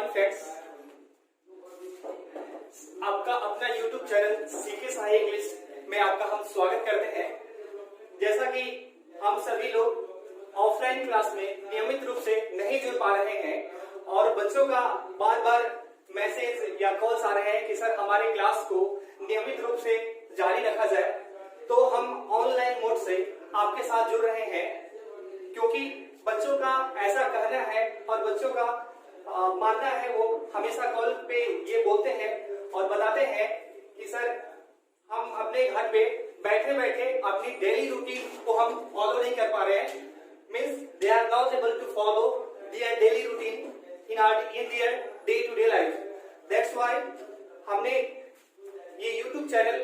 Morning friends, आपका अपना YouTube channel सीके साही इंग्लिश में आपका हम स्वागत करते हैं। जैसा कि हम सभी लोग ऑफलाइन क्लास में नियमित रूप से नहीं जुड़ पा रहे हैं और बच्चों का बार बार मैसेज या कॉल्स आ रहे हैं कि सर हमारे क्लास को नियमित रूप से जारी रखा जाए, तो हम ऑनलाइन मोड से आपके साथ जुड़ रहे हैं क्योंकि बच्चों का ऐसा कहना है और बच्चों का मानना है, वो हमेशा कॉल पे ये बोलते हैं और बताते हैं कि सर हम अपने घर पे बैठे बैठे अपनी डेली रूटीन को हम फॉलो नहीं कर पा रहे हैं। Means they are not able to follow their daily routine in their day to day life. That's why हमने ये YouTube चैनल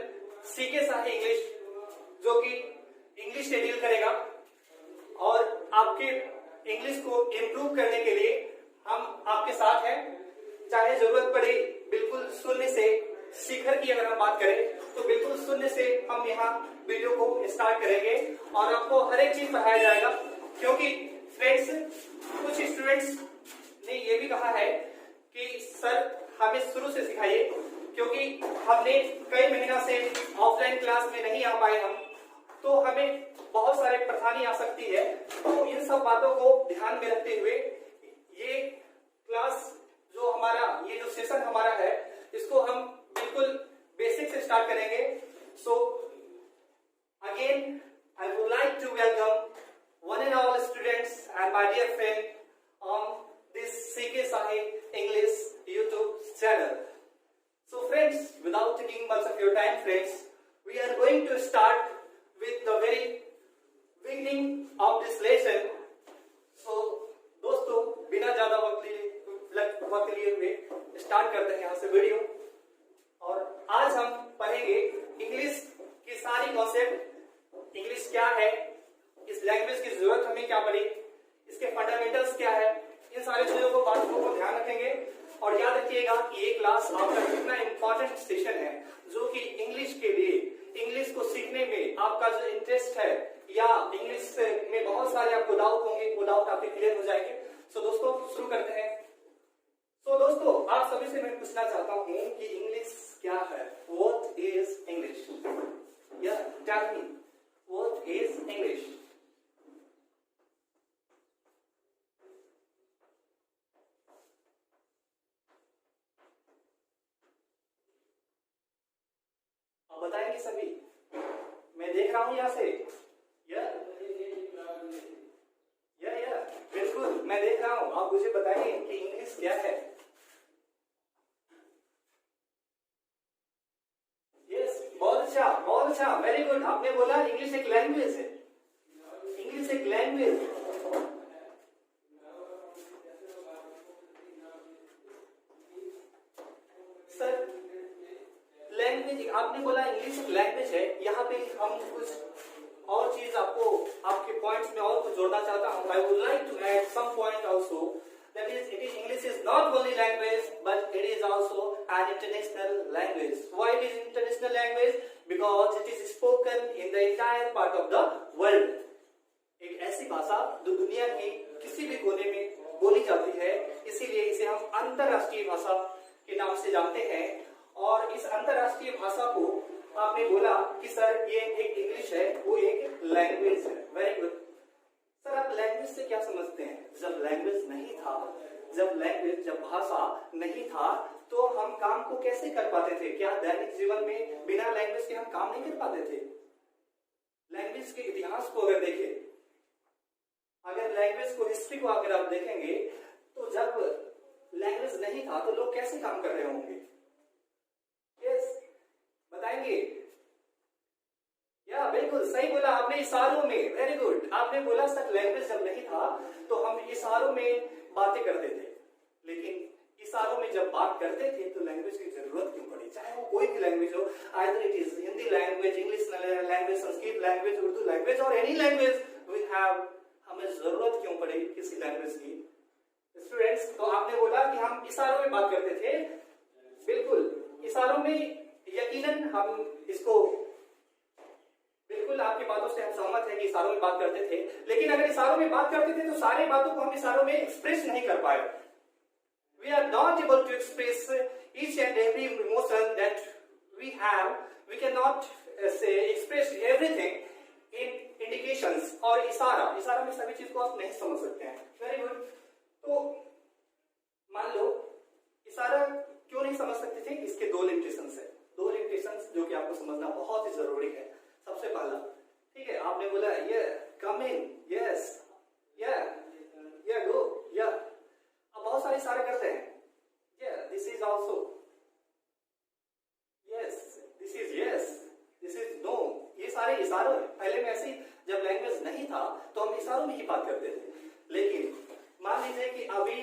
सीके साही इंग्लिश, जो कि इंग्लिश से डील करेगा और आपके इंग्लिश को इम्प्रूव करने के लिए हम आपके साथ हैं। चाहे जरूरत पड़े बिल्कुल शून्य से शिखर की अगर हम बात करें तो बिल्कुल शून्य से हम यहाँ वीडियो को स्टार्ट करेंगे और आपको हर एक चीज पढ़ाया जाएगा, क्योंकि फ्रेंड्स कुछ स्टूडेंट्स ने ये भी कहा है कि सर हमें शुरू से सिखाइए, क्योंकि हमने कई महीना से ऑफलाइन क्लास में नहीं आ पाए हम, तो हमें बहुत सारे परेशानी आ सकती है। तो इन सब बातों को ध्यान में रखते हुए ये क्लास जो हमारा ये जो सेशन हमारा है, इसको हम बिल्कुल बेसिक से स्टार्ट करेंगे। So again I would like to welcome one and all students and my dear friend on this सीके साही English YouTube channel. So friends, without taking much of your time friends, we are going to start with the very beginning of this lesson. So दोस्तों, बिना ज्यादा वक्त लिए हुए start करते हैं यहाँ से वीडियो। और आज हम पढ़ेंगे इंग्लिश की सारी कॉन्सेप्ट, इंग्लिश क्या है, इस लैंग्वेज की जरूरत हमें क्या पड़ी, इसके फंडामेंटल्स क्या है, इन सारी चीजों को बातों को ध्यान रखेंगे। और याद रखिएगा कि ये क्लास आपका कितना इंपॉर्टेंट सेशन है, जो कि इंग्लिश के लिए, इंग्लिश को सीखने में आपका जो इंटरेस्ट है या इंग्लिश में बहुत सारे आपको डाउट होंगे, वो डाउट आपके क्लियर हो जाएंगे। सो दोस्तों शुरू करते हैं। सो दोस्तों, आप सभी से मैं पूछना चाहता हूँ कि इंग्लिश क्या है? What is English? या tell me, what is English? बताएंगे सभी? मैं देख रहा हूं यहां से। या बिल्कुल मैं देख रहा हूं। आप मुझे बताइए कि इंग्लिश क्या है? यस, बहुत अच्छा, वेरी गुड। आपने बोला इंग्लिश एक लैंग्वेज है। इंग्लिश एक लैंग्वेज। सर लैंग्वेज, आपने बोला इंग्लिश एक लैंग्वेज है। यहाँ पे हम कुछ और चीज आपके पॉइंट्स में और कुछ जोड़ना चाहता हूँ। I would like to add some point also, that is it is English is not only language but it is also an international language. Why it is international language? Because it is spoken in the entire part of the world. एक ऐसी भाषा जो दुनिया की किसी भी कोने में बोली जाती है, इसीलिए इसे हम अंतरराष्ट्रीय भाषा के नाम से जानते हैं। और इस अंतरराष्ट्रीय भाषा को आपने बोला कि सर ये एक इंग्लिश है, वो एक लैंग्वेज है। Very good. सर आप लैंग्वेज से क्या समझते हैं? जब लैंग्वेज नहीं था, जब भाषा नहीं था, तो हम काम को कैसे कर पाते थे? क्या दैनिक जीवन में बिना लैंग्वेज के हम काम नहीं कर पाते थे? लैंग्वेज के इतिहास को अगर देखें, अगर लैंग्वेज को, हिस्ट्री को अगर आप देखेंगे, तो जब लैंग्वेज नहीं था तो लोग कैसे काम कर रहे होंगे? बताएंगे? या बिल्कुल सही बोला आपने, इशारों में। Very good. आपने बोला सर लैंग्वेज जब नहीं था तो हम इशारों में बातें करते थे, लेकिन इशारों में जब बात करते थे तो लैंग्वेज की जरूरत क्यों पड़ी? चाहे वो कोई भी लैंग्वेज हो, either it is Hindi language, English language, Sanskrit language, Urdu language और एनी लैंग्वेज वी हैव, हमें जरूरत क्यों पड़ी किसी लैंग्वेज की? स्टूडेंट्स, तो आपने बोला कि हम इशारों में बात करते थे। बिल्कुल, इशारों में यकीनन हम इसको, बिल्कुल आपकी बातों से हम सहमत हैं कि इशारों में बात करते थे, लेकिन अगर इशारों में बात करते थे तो सारी बातों को हम इशारों में एक्सप्रेस नहीं कर पाए। We we are not able to express each and every emotion that we have. We cannot say express everything in indications और इशारा में सभी चीज को आप नहीं समझ सकते हैं. Very good. तो मान लो इशारा क्यों नहीं समझ सकते थे, इसके दो लिमिटेशंस है. दो लिमिटेशंस जो कि आपको समझना बहुत ही जरूरी है. सबसे पहला, ठीक है, आपने बोला ये कम इन, यस, या गो, या. अब बहुत सारे इशारे करते हैं. This is also, yes, this is yes, this is no. ये सारे इशारों में, पहले में ऐसी जब लैंग्वेज नहीं था तो हम इशारों में ही बात करते थे. लेकिन मान लीजिए कि अभी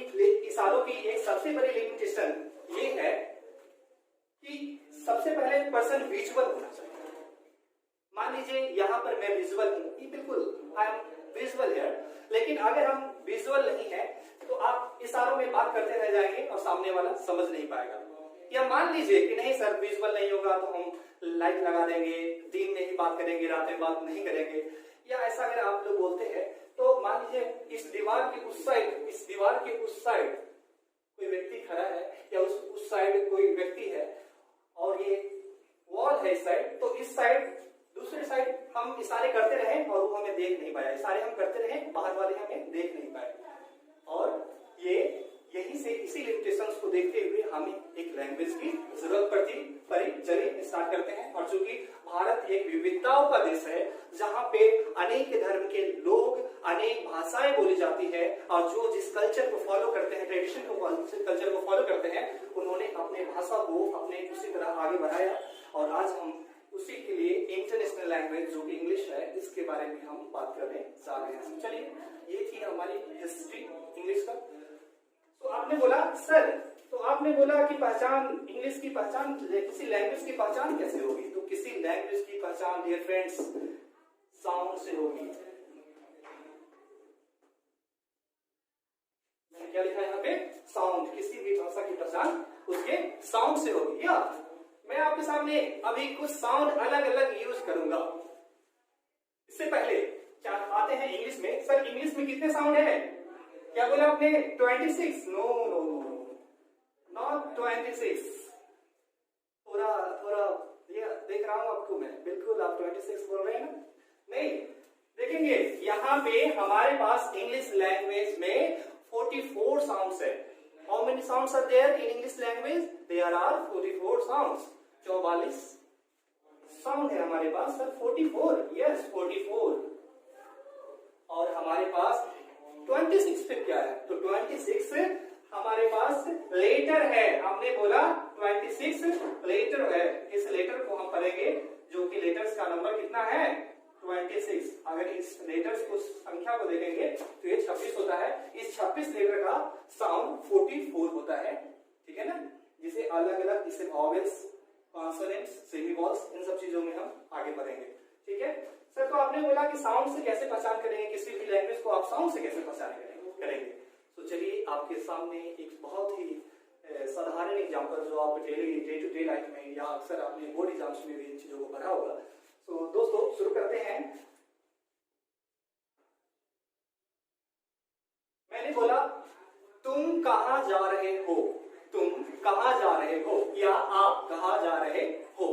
इशारों की एक सबसे बड़ी लिमिटेशन ये है कि सबसे पहले पर्सन विजुअल होना चाहिए. मान लीजिए यहां पर मैं विजुअल हूं, ये बिल्कुल आई एम विजुअल हियर. लेकिन अगर हम विजुअल नहीं है तो आप इशारों में बात करते रह जाएंगे और सामने वाला समझ नहीं पाएगा. या मान लीजिए कि नहीं सर विजुअल नहीं होगा तो हम लाइट लगा देंगे, दिन में ही बात करेंगे, रात में बात नहीं करेंगे. या ऐसा अगर आप लोग बोलते हैं तो मान लीजिए इस दीवार के उस साइड, इस दीवार के उस साइड कोई व्यक्ति खड़ा है या उस साइड कोई व्यक्ति है और ये वॉल है इस साइड, तो इस साइड दूसरे साइड हम इशारे करते रहे और वो हमें देख नहीं पाया. इशारे हम करते रहे, बाहर वाले हमें देख नहीं पाए. और यही से इसी लिमिटेशंस को देखते हुए हमें एक लैंग्वेज की जरूरत पड़ी. चलिए स्टार्ट करते हैं. और चूंकि भारत एक विविधताओं का देश है जहां पे अनेक धर्म के लोग, अनेक भाषाएं बोली जाती है और जो जिस कल्चर को फॉलो करते हैं, ट्रेडिशन को, कल्चर को फॉलो करते हैं, उन्होंने अपने भाषा को अपने उसी तरह आगे बढ़ाया. और आज हम उसी के लिए इंटरनेशनल लैंग्वेज जो कि इंग्लिश है, इसके बारे में हम बात करने जा रहे हैं. चलिए, ये थी हमारी हिस्ट्री इंग्लिश का. तो आपने बोला सर, तो आपने बोला कि पहचान, इंग्लिश की पहचान, किसी लैंग्वेज की पहचान कैसे होगी? तो किसी लैंग्वेज की पहचान डियर फ्रेंड्स साउंड से होगी. मैंने क्या लिखा है यहाँ पे? साउंड. किसी भी भाषा की पहचान उसके साउंड से होगी. या मैं आपके सामने अभी कुछ साउंड अलग अलग यूज करूंगा. इससे पहले क्या आते हैं इंग्लिश में? सर इंग्लिश में कितने साउंड है? क्या बोला आपने? 26. No, not 26. थोड़ा ये देख रहा हूं आपको मैं, बिल्कुल आप 26 बोल रहे हैं ना? नहीं, देखेंगे यहाँ पे हमारे पास इंग्लिश लैंग्वेज में 44 साउंड्स है. How many sounds are there in English language? There are 44 sounds. 44 sound है हमारे पास सर. 44, yes 44. और हमारे पास 26 पे क्या है? तो 26 हमारे पास लेटर है. हमने बोला 26 लेटर है. इस लेटर को हम पढ़ेंगे जो कि लेटर्स का नंबर कितना है? 26. अगर इस लेटर्स को, संख्या को देखेंगे तो ये 26 होता है. इस 26 लेटर का साउंड 44 होता है. ठीक है ना? जिसे अलग अलग, इसे वॉवेल्स, कॉन्सोनेंट्स, सेमीवॉल्स, इन सब चीजों में हम आगे बढ़ेंगे. ठीक है सर. तो आपने बोला कि साउंड से कैसे पहचान करेंगे, किसी भी लैंग्वेज को आप साउंड से कैसे पहचान करेंगे. तो चलिए आपके सामने एक बहुत ही साधारण एग्जांपल जो आप डे टू डे लाइफ में या अक्सर आपने बोर्ड एग्जाम्स में भी इन चीजों को पढ़ा होगा. तो दोस्तों शुरू करते हैं. मैंने बोला तुम कहां जा रहे हो, तुम कहां जा रहे हो या आप कहां जा रहे हो.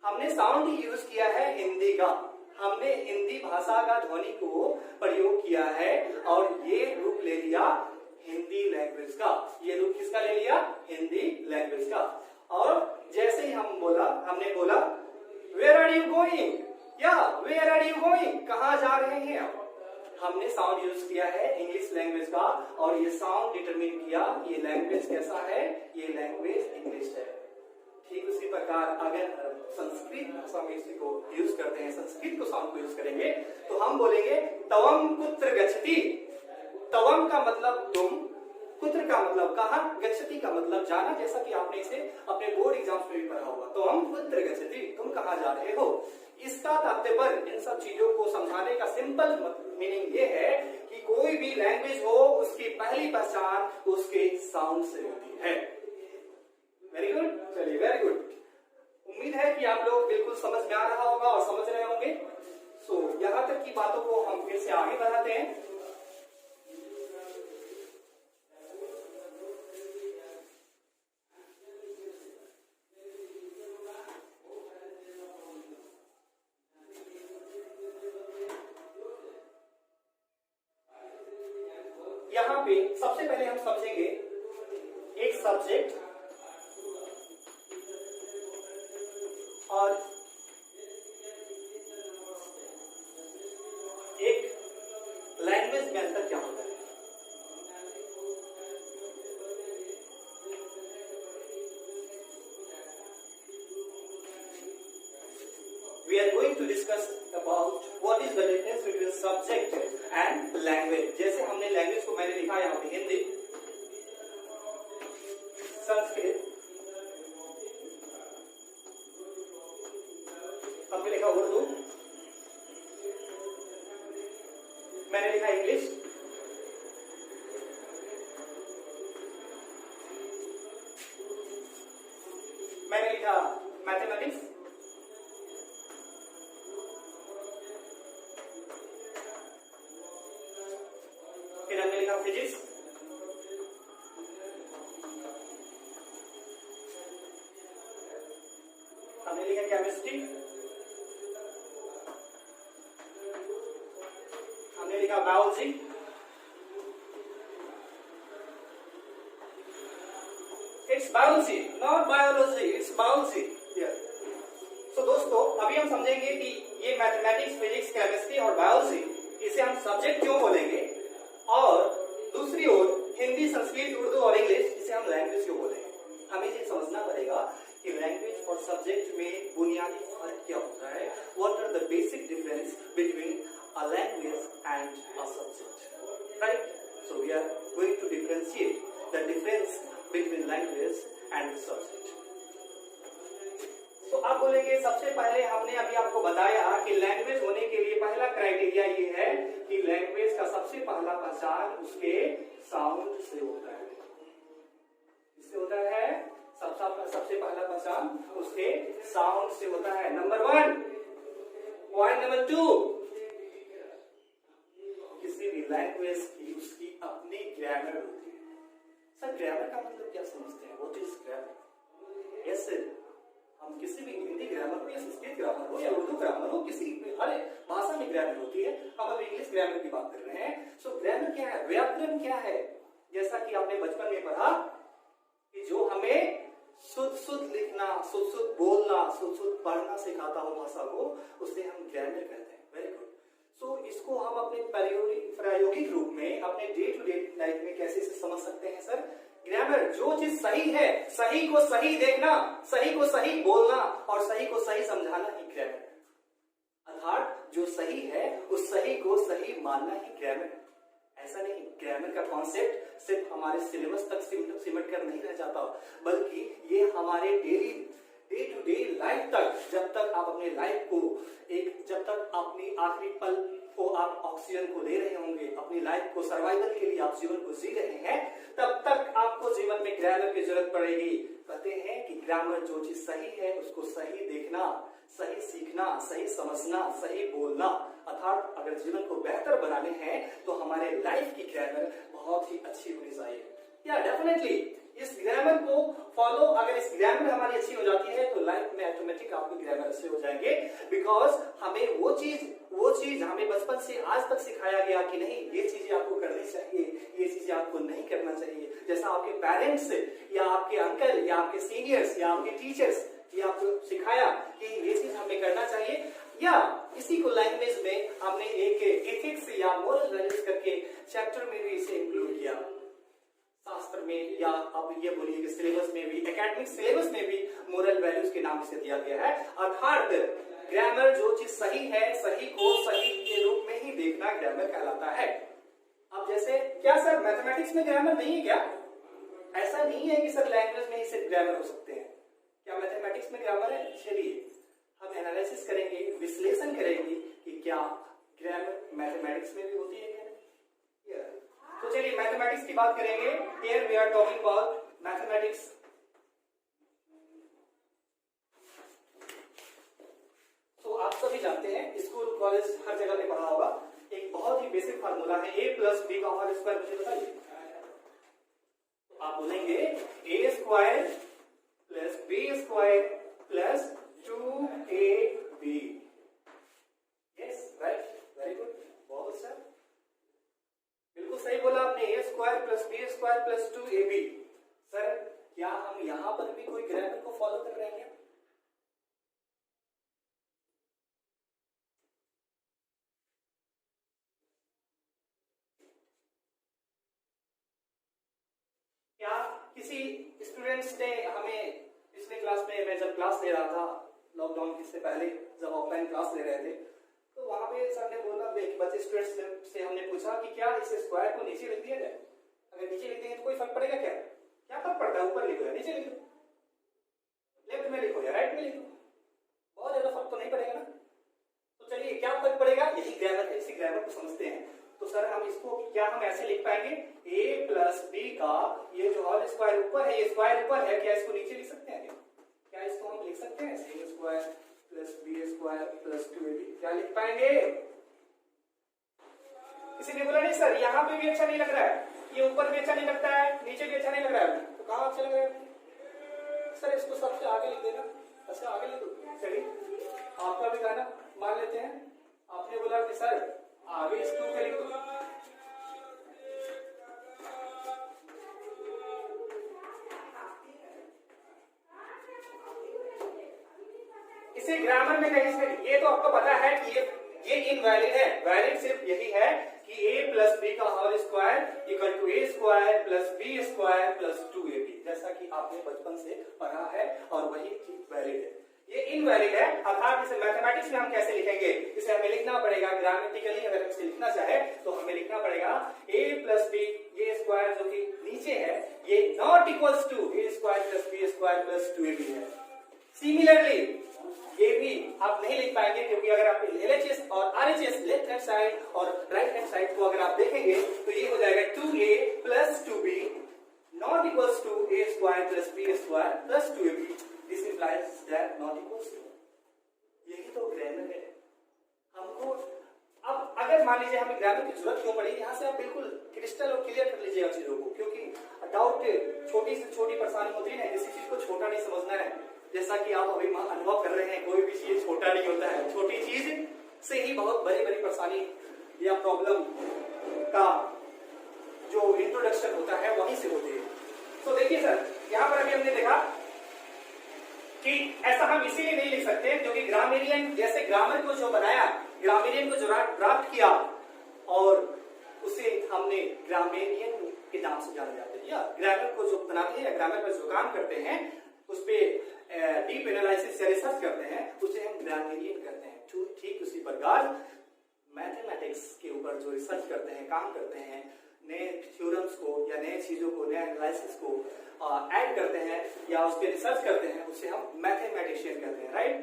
हमने साउंड यूज किया है हिंदी का. हमने हिंदी भाषा का ध्वनि को प्रयोग किया है और ये रूप ले लिया हिंदी लैंग्वेज का. ये रूप किसका ले लिया? हिंदी लैंग्वेज का. और जैसे ही हमने बोला वेयर आर यू गोइंग, या वेयर आर यू गोइंग, कहां जा रहे हैं आप. हमने साउंड यूज किया है इंग्लिश लैंग्वेज का और ये साउंड डिटरमिन किया ये लैंग्वेज कैसा है. ये लैंग्वेज इंग्लिश है. ठीक उसी प्रकार अगर संस्कृत भाषा में इसको यूज करते हैं, संस्कृत को साउंड को यूज करेंगे तो हम बोलेंगे तवम कुत्र गच्छति. तवम का मतलब तुम, कुत्र का मतलब कहां, गच्छति का मतलब जाना, जैसा कि आपने इसे अपने बोर्ड एग्जाम्स में भी पढ़ा होगा. तवम कुत्र गच्छति, तुम कहां जा रहे हो. इसका तात्पर्य इन सब चीजों को समझाने का सिंपल मीनिंग ये है कि कोई भी लैंग्वेज हो उसकी पहली पहचान उसके साउंड से होती है. Very good. चलिए वेरी गुड. उम्मीद है कि आप लोग बिल्कुल समझ में आ रहा होगा और समझ रहे होंगे. सो यहां तक की बातों को हम फिर से आगे बढ़ाते हैं. यहाँ पे सबसे पहले हम समझेंगे एक सब्जेक्ट और एक लैंग्वेज में अंतर क्या होता है। We are going to discuss about what is the difference between subject and language। जैसे हमने लैंग्वेज को मैंने लिखा यहाँ पे हिंदी, संस्कृत, हमने लिखा उर्दू, मैंने लिखा इंग्लिश, मैंने लिखा मैथमेटिक्स, फिर हमने लिखा फिजिक्स, हमने लिखा केमिस्ट्री, हमने लिखा biology, it's biology not biology, it's biology. So दोस्तों अभी हम समझेंगे कि ये मैथमेटिक्स, फिजिक्स, केमिस्ट्री और बायोलॉजी इसे हम सब्जेक्ट क्यों बोलेंगे, और दूसरी ओर हिंदी, संस्कृत, उर्दू और इंग्लिश इसे हम लैंग्वेज क्यों बोलेंगे। हमें ये समझना पड़ेगा कि लैंग्वेज और सब्जेक्ट में बुनियादी फर्क क्या होता है। What are the basic difference between a language and a subject, right. So we are going to differentiate the difference between language and subject. तो आप बोलेंगे सबसे पहले हमने अभी आपको बताया कि लैंग्वेज होने के लिए पहला क्राइटेरिया ये है कि लैंग्वेज का सबसे पहला पहचान उसके साउंड से होता है। इससे होता है सबसे पहला पहचान उसके साउंड से होता है, नंबर 1। पॉइंट नंबर 2, किसी भी लैंग्वेज की उसकी अपनी ग्रामर होती है। सर ग्रामर का मतलब क्या समझते हैं, what is grammar? Yes sir, हम किसी भी हिंदी ग्रामर हो या संस्कृत ग्रामर हो या उर्दू ग्रामर हो, किसी हर भाषा में ग्रामर होती है। हम अब इंग्लिश ग्रामर की बात कर रहे हैं। सो ग्रामर क्या है, व्याकरण क्या है? जैसा कि आपने बचपन में पढ़ा कि जो हमें शुद्ध लिखना, शुद्ध बोलना, शुद्ध पढ़ना सिखाता हो भाषा को, उसे हम ग्रामर कहते हैं। Very good. सो इसको हम अपने प्रायोगिक रूप में अपने डे टू डे लाइफ में कैसे से समझ सकते हैं सर? ग्रामर, जो चीज सही है, सही को सही देखना, सही को सही बोलना और सही को सही समझाना ही ग्रामर। अर्थात जो सही है उस सही को सही मानना ही ग्रामर। ऐसा नहीं, ग्रामर का कॉन्सेप्ट सिर्फ हमारे सिलेबस तक सिमट कर नहीं रह जाता, बल्कि ये हमारे डे टू डे लाइफ तक, जब तक आप अपने लाइफ को जब तक अपनी आखिरी पल को आप ऑक्सीजन को ले रहे होंगे, अपनी लाइफ को सर्वाइवल के लिए आप जीवन को जी रहे हैं, तब तक आपको जीवन में ग्रामर की जरूरत पड़ेगी। कहते हैं कि ग्रामर, जो चीज सही है उसको सही देखना, सही सीखना, सही समझना, सही बोलना। अर्थात अगर जीवन को बेहतर बनाने हैं तो हमारे लाइफ की ग्रामर बहुत ही अच्छी होनी चाहिए। या डेफिनेटली इस ग्रामर को फॉलो, अगर इस ग्रामर हमारी अच्छी हो जाती है तो लाइफ में ऑटोमेटिक आपकी ग्रामर अच्छे हो जाएंगे। बिकॉज हमें वो चीज हमें बचपन से आज तक सिखाया गया कि नहीं, ये चीजें आपको करनी चाहिए, ये चीजें आपको नहीं करना चाहिए। जैसा आपके पेरेंट्स या आपके अंकल या आपके सीनियर्स या आपके टीचर्स ये आपको सिखाया कि ये चीज हमें करना चाहिए, या इसी को लैंग्वेज में हमने एक एथिक्स या मोरल वैल्यूज करके चैप्टर में भी इसे इंक्लूड किया। शास्त्र में, या आप ये बोलिए कि सिलेबस में भी, एकेडमिक सिलेबस में भी मोरल वैल्यूज के नाम से दिया गया है। अर्थात ग्रामर, जो चीज सही है, सही को सही के रूप में ही देखना ग्रामर कहलाता है। अब जैसे क्या सर मैथमेटिक्स में ग्रामर नहीं है क्या? ऐसा नहीं है कि सर लैंग्वेज में ही सिर्फ ग्रामर हो सकते हैं। क्या मैथमेटिक्स में ग्रामर है? चलिए हम एनालिसिस करेंगे, विश्लेषण करेंगे कि क्या ग्रामर मैथमेटिक्स में भी होती है क्या? तो चलिए मैथमेटिक्स की बात करेंगे। Here we are talking about mathematics. तो आप सभी जानते हैं, स्कूल कॉलेज हर जगह पे पढ़ा होगा, एक बहुत ही बेसिक फार्मूला है a प्लस बी का होल स्क्वायर। मुझे बताइए, आप बोलेंगे a square plus b square plus 2ab। Yes, right, very good, बहुत अच्छा, बिल्कुल सही बोला आपने। a square plus 2ab। Sir क्या हम यहां पर भी कोई ग्रामर को फॉलो कर रहे हैं? क्या किसी स्टूडेंट्स ने हमें पिछले क्लास में, मैं जब क्लास ले रहा था लॉकडाउन से पहले, जब ऑफलाइन क्लास ले रहे थे, तो वहां पे सर ने बोला, बच्चे स्टूडेंट्स से हमने पूछा कि क्या इस स्क्वायर को नीचे लिख दिया जाए? अगर नीचे लिख देंगे तो कोई फर्क पड़ेगा क्या? क्या फर्क पड़ता है? ऊपर लिखो या नीचे लिखो, लेफ्ट में लिखो या राइट में लिखो, बहुत ज्यादा फर्क तो नहीं पड़ेगा ना। तो चलिए क्या फर्क पड़ेगा, यही ग्रामर है, इसी ग्रामर को समझते हैं। तो सर हम इसको क्या हम ऐसे लिख पाएंगे, a प्लस बी का ये जो होल स्क्वायर ऊपर है, ये स्क्वायर ऊपर है, क्या इसको नीचे लिख सकते हैं? क्या इसको हम लिख सकते हैं a square plus b square plus 2ab? क्या लिख पाएंगे? किसी ने बोला नहीं सर यहाँ पे भी अच्छा नहीं लग रहा है, ये ऊपर भी अच्छा नहीं लगता है, नीचे भी अच्छा नहीं लग रहा है, तो कहाँ अच्छा लग रहा है? सर इसको सबसे आगे लिख देना। अच्छा आगे लिख दो, चलिए आपका भी गाना मान लेते हैं। आपने बोला कि सर आगे इस 2 के लिख दो, इसे ग्रामर में कहीं से, ये तो आपको पता है कि ये इनवैलिड है। वैलिड सिर्फ यही है कि a प्लस बी का whole square equal to a square plus b square plus 2ab, जैसा कि आपने बचपन से पढ़ा है, और वही चीज वैलिड है। ये इनवैलिड है, अर्थात इसे मैथमेटिक्स में हम कैसे लिखेंगे, इसे हमें लिखना पड़ेगा ग्रामेटिकली। अगर हम इसे लिखना चाहे तो हमें लिखना पड़ेगा a प्लस बी, ये स्क्वायर जो कि नीचे है, ये not equals to a square plus b square plus 2ab है। सिमिलरली ये भी आप नहीं लिख पाएंगे, क्योंकि अगर आप LHS और RHS लेफ्ट हैंड साइड और राइट हैंड साइड को अगर आप देखेंगे तो ये हो जाएगा 2a plus 2b not equals to a square plus b square plus 2ab। This implies that not equals to. यही तो ग्रामर है। हमको अब अगर मान लीजिए हमें ग्रामर की जरूरत क्यों पड़ी, यहाँ से आप बिल्कुल क्रिस्टल और क्लियर कर लीजिएगा चीजों को, क्योंकि डाउट छोटी से छोटी परेशानी होती है ना, किसी चीज को छोटा नहीं समझना है। जैसा कि आप अभी अनुभव कर रहे हैं, कोई भी चीज छोटा नहीं होता है, छोटी चीज से ही बहुत बड़ी बड़ी परेशानी या प्रॉब्लम का जो इंट्रोडक्शन होता है वहीं से होती है। तो देखिए सर यहाँ पर अभी हमने देखा कि ऐसा हम इसीलिए नहीं लिख सकते क्योंकि ग्रामेरियन, जैसे ग्रामर को जो बनाया, ग्रामेरियन को जो ड्राफ्ट किया, और उसे हमने ग्रामेरियन के नाम से जाना जाता है, या ग्रामर को जो बनाते हैं, ग्रामर पर जो काम करते हैं, उस पर डीप एनालिसिस या रिसर्च करते हैं, उसे हम ग्रामेरियन करते हैं। ठीक उसी प्रकार मैथमेटिक्स के ऊपर जो रिसर्च करते हैं, काम करते हैं, नए थ्योरम्स को या नए चीजों को, नए एनालिसिस को ऐड करते हैं या उस पर रिसर्च करते हैं, उसे हम मैथमेटिशियन कहते हैं। Right,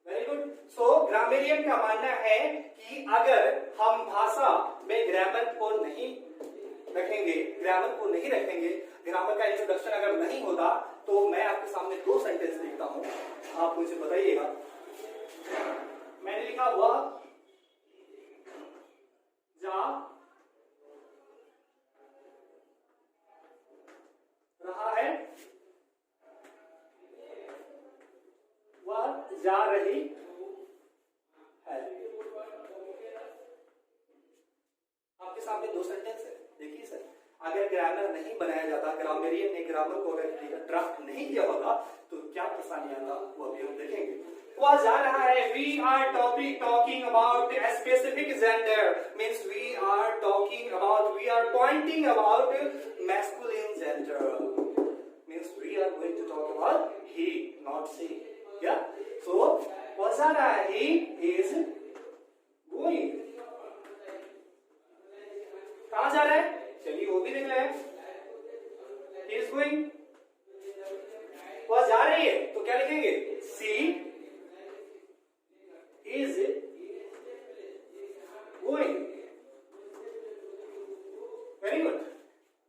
very good. So grammarian का मानना है कि अगर हम भाषा में ग्रामर को नहीं रखेंगे, ग्रामर का इंट्रोडक्शन अगर नहीं होता, तो मैं आपके सामने 2 सेंटेंस लिखता हूं, आप मुझे बताइएगा। मैंने लिखा वह जा रहा है, वह जा रही है। आपके सामने 2 सेंटेंस है। देखिए सर, अगर ग्रामर नहीं बनाया जाता, ग्रामेरियन ने ग्रामर को अगर ड्राफ्ट नहीं किया होगा, तो क्या परेशानियां था वो अभी हम देखेंगे। वह जा रहा है, we are talking about a specific gender, means we are pointing about masculine gender, means we are going to talk about he, not she. Yeah, so वह जा रहा है, he is going। कहां जा रहा है, चलिए वो भी देख रहे हैं। He is going, वह जा रही है, तो क्या लिखेंगे, she is going। Very good.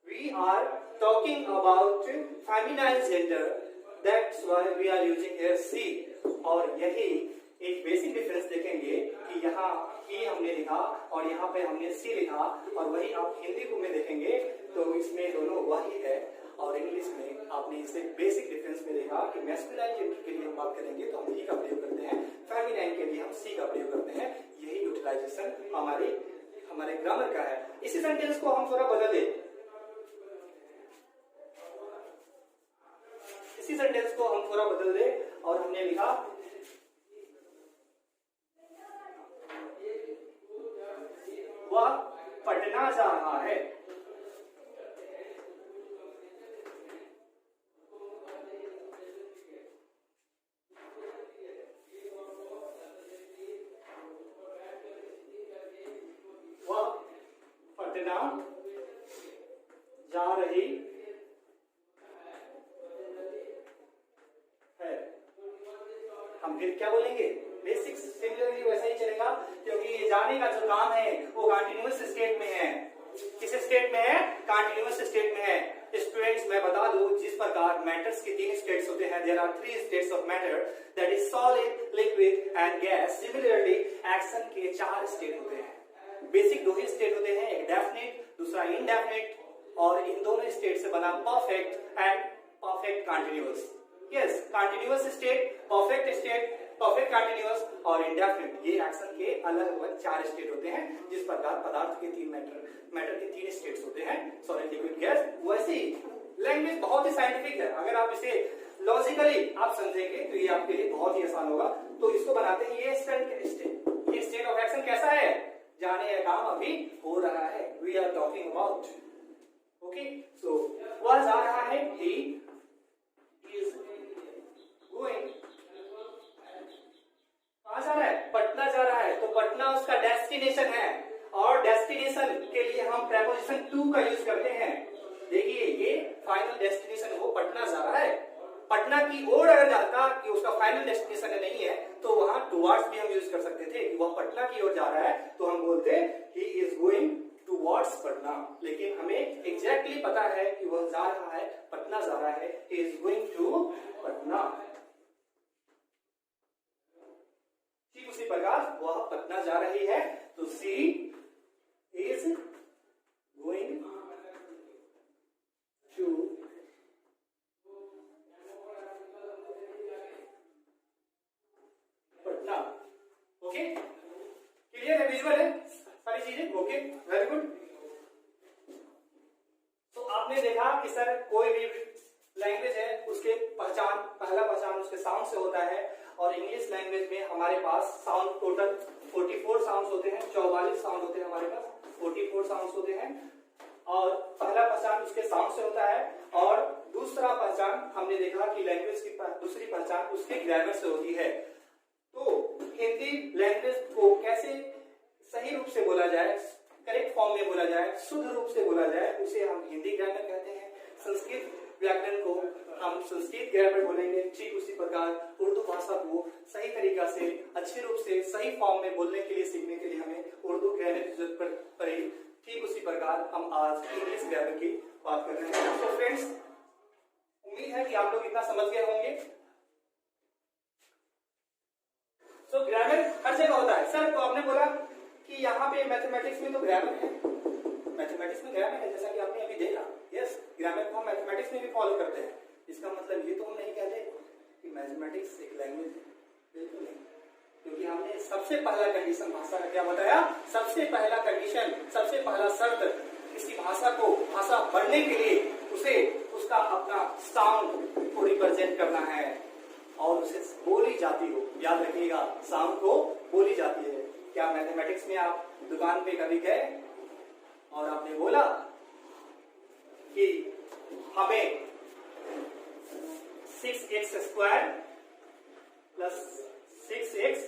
We are talking about feminine gender, that's why we are using here she। और यही एक बेसिक डिफरेंस देखेंगे कि यहाँ ही हमने लिखा और यहाँ पे हमने सी लिखा, और वही आप हिंदी को में देखेंगे तो इसमें दोनों वही है, और इंग्लिश में आपने इसे बेसिक डिफरेंस में देखा कि मैस्कुलाइन जेंडर के लिए हम बात करेंगे तो हम ही का प्रयोग करते हैं, फेमिनाइन के लिए हम सी का प्रयोग करते हैं। यही यूटिलाइजेशन हमारे ग्रामर का है। इसी सेंटेंस को हम थोड़ा बदल दें, थोड़ा बदल दे और हमने लिखा वह पटना जा रहा है। वह पटना जा रही है। हम फिर क्या बोलेंगे? बेसिक सिमिलरली वैसा ही चलेगा, क्योंकि जाने का जो काम है वो कंटिन्यूअस स्टेट में है। किस स्टेट में है? कंटिन्यूअस स्टेट में है। स्टूडेंट्स, मैं बता दूं, जिस प्रकार मैटर्स के 3 स्टेट्स होते हैं, there are 3 states of matter, that is solid, liquid and gas. Similarly action के 4 स्टेट होते हैं। बेसिक 2 ही स्टेट होते हैं, एक डेफिनिट, दूसरा इनडेफिनिट, और इन दोनों स्टेट से बना perfect and perfect continuous. Yes, continuous state, perfect state, perfect continuous और इंडेफिनिट, ये एक्शन के अलग अलग 4 स्टेट होते हैं। जिस प्रकार पदार्थ के 3 मैटर के 3 स्टेट्स होते हैं, सॉलिड, लिक्विड, गैस, वैसे ही लैंग्वेज बहुत ही साइंटिफिक है। अगर आप इसे लॉजिकली आप समझेंगे तो ये आपके लिए बहुत ही आसान होगा। तो इसको बनाते हैं, ये स्टेट ऑफ एक्शन कैसा है? जाने का काम अभी हो रहा है, we are talking about. Okay, so वह जा रहा है, ही इज गोइंग। कहां जा रहा है? पटना जा रहा है। तो पटना उसका डेस्टिनेशन है, और डेस्टिनेशन के लिए हम प्रेपोजिशन टू का यूज करते हैं। देखिए, ये फाइनल डेस्टिनेशन वो पटना जा रहा है। पटना की ओर अगर जाता कि उसका फाइनल डेस्टिनेशन नहीं है, तो वहां टुवर्ड्स भी हम यूज कर सकते थे कि वह पटना की ओर जा रहा है, तो हम बोलते ही इज गोइंग टुवर्ड्स पटना। लेकिन हमें एग्जैक्टली पता है कि वह जा रहा है, पटना जा रहा है, he is going to Patna. ठीक उसी प्रकार वह पटना जा रही है, तो she is going to Patna. Okay, clear है? विजुअल है सारी चीजें? Okay, very good. तो आपने देखा कि सर कोई भी लैंग्वेज है उसके पहला पहचान उसके साउंड से होता है, और इंग्लिश लैंग्वेज में हमारे पास साउंड टोटल 44 साउंड्स होते हैं, 44 साउंड होते हैं हमारे पास, 44 साउंड्स होते हैं। और पहला पहचान उसके साउंड से होता है, और दूसरा पहचान हमने देखा कि लैंग्वेज की दूसरी पहचान उसके ग्रामर से होती है। तो हिंदी लैंग्वेज को कैसे सही रूप से बोला जाए, करेक्ट फॉर्म में बोला जाए, शुद्ध रूप से बोला जाए, उसे हम हिंदी ग्रामर कहते हैं। संस्कृत व्याकरण को हम संस्कृत ग्रामर बोलेंगे। ठीक उसी प्रकार उर्दू भाषा को सही तरीका से, अच्छे रूप से, सही फॉर्म में बोलने के लिए, सीखने के लिए हमें उर्दू ग्रामर की जरूरत पड़ेगी। ठीक उसी प्रकार हम आज इंग्लिश ग्रामर की बात कर रहे हैं। तो फ्रेंड्स, उम्मीद है कि आप लोग इतना समझ गए होंगे। तो ग्रामर हर जगह होता है सर। तो आपने बोला कि यहाँ पे मैथमेटिक्स में तो ग्रामर है, मैथमेटिक्स में ग्रामर है, जैसा कि आपने अभी देखा। यस, ग्रामर को हम मैथमेटिक्स में भी फॉलो करते हैं। इसका मतलब ये तो हम नहीं कहते कि मैथमेटिक्स एक लैंग्वेज है, बिल्कुल नहीं। क्योंकि हमने सबसे पहला कंडीशन भाषा का क्या बताया? सबसे पहला कंडीशन, सबसे पहला शर्त, किसी भाषा को भाषा बनने के लिए उसे उसका अपना साउंड को रिप्रेजेंट करना है, और उसे बोली जाती हो। याद रखिएगा, साउंड को बोली जाती है। क्या मैथमेटिक्स में आप दुकान पे कभी गए और आपने बोला कि हमें 6x square plus 6x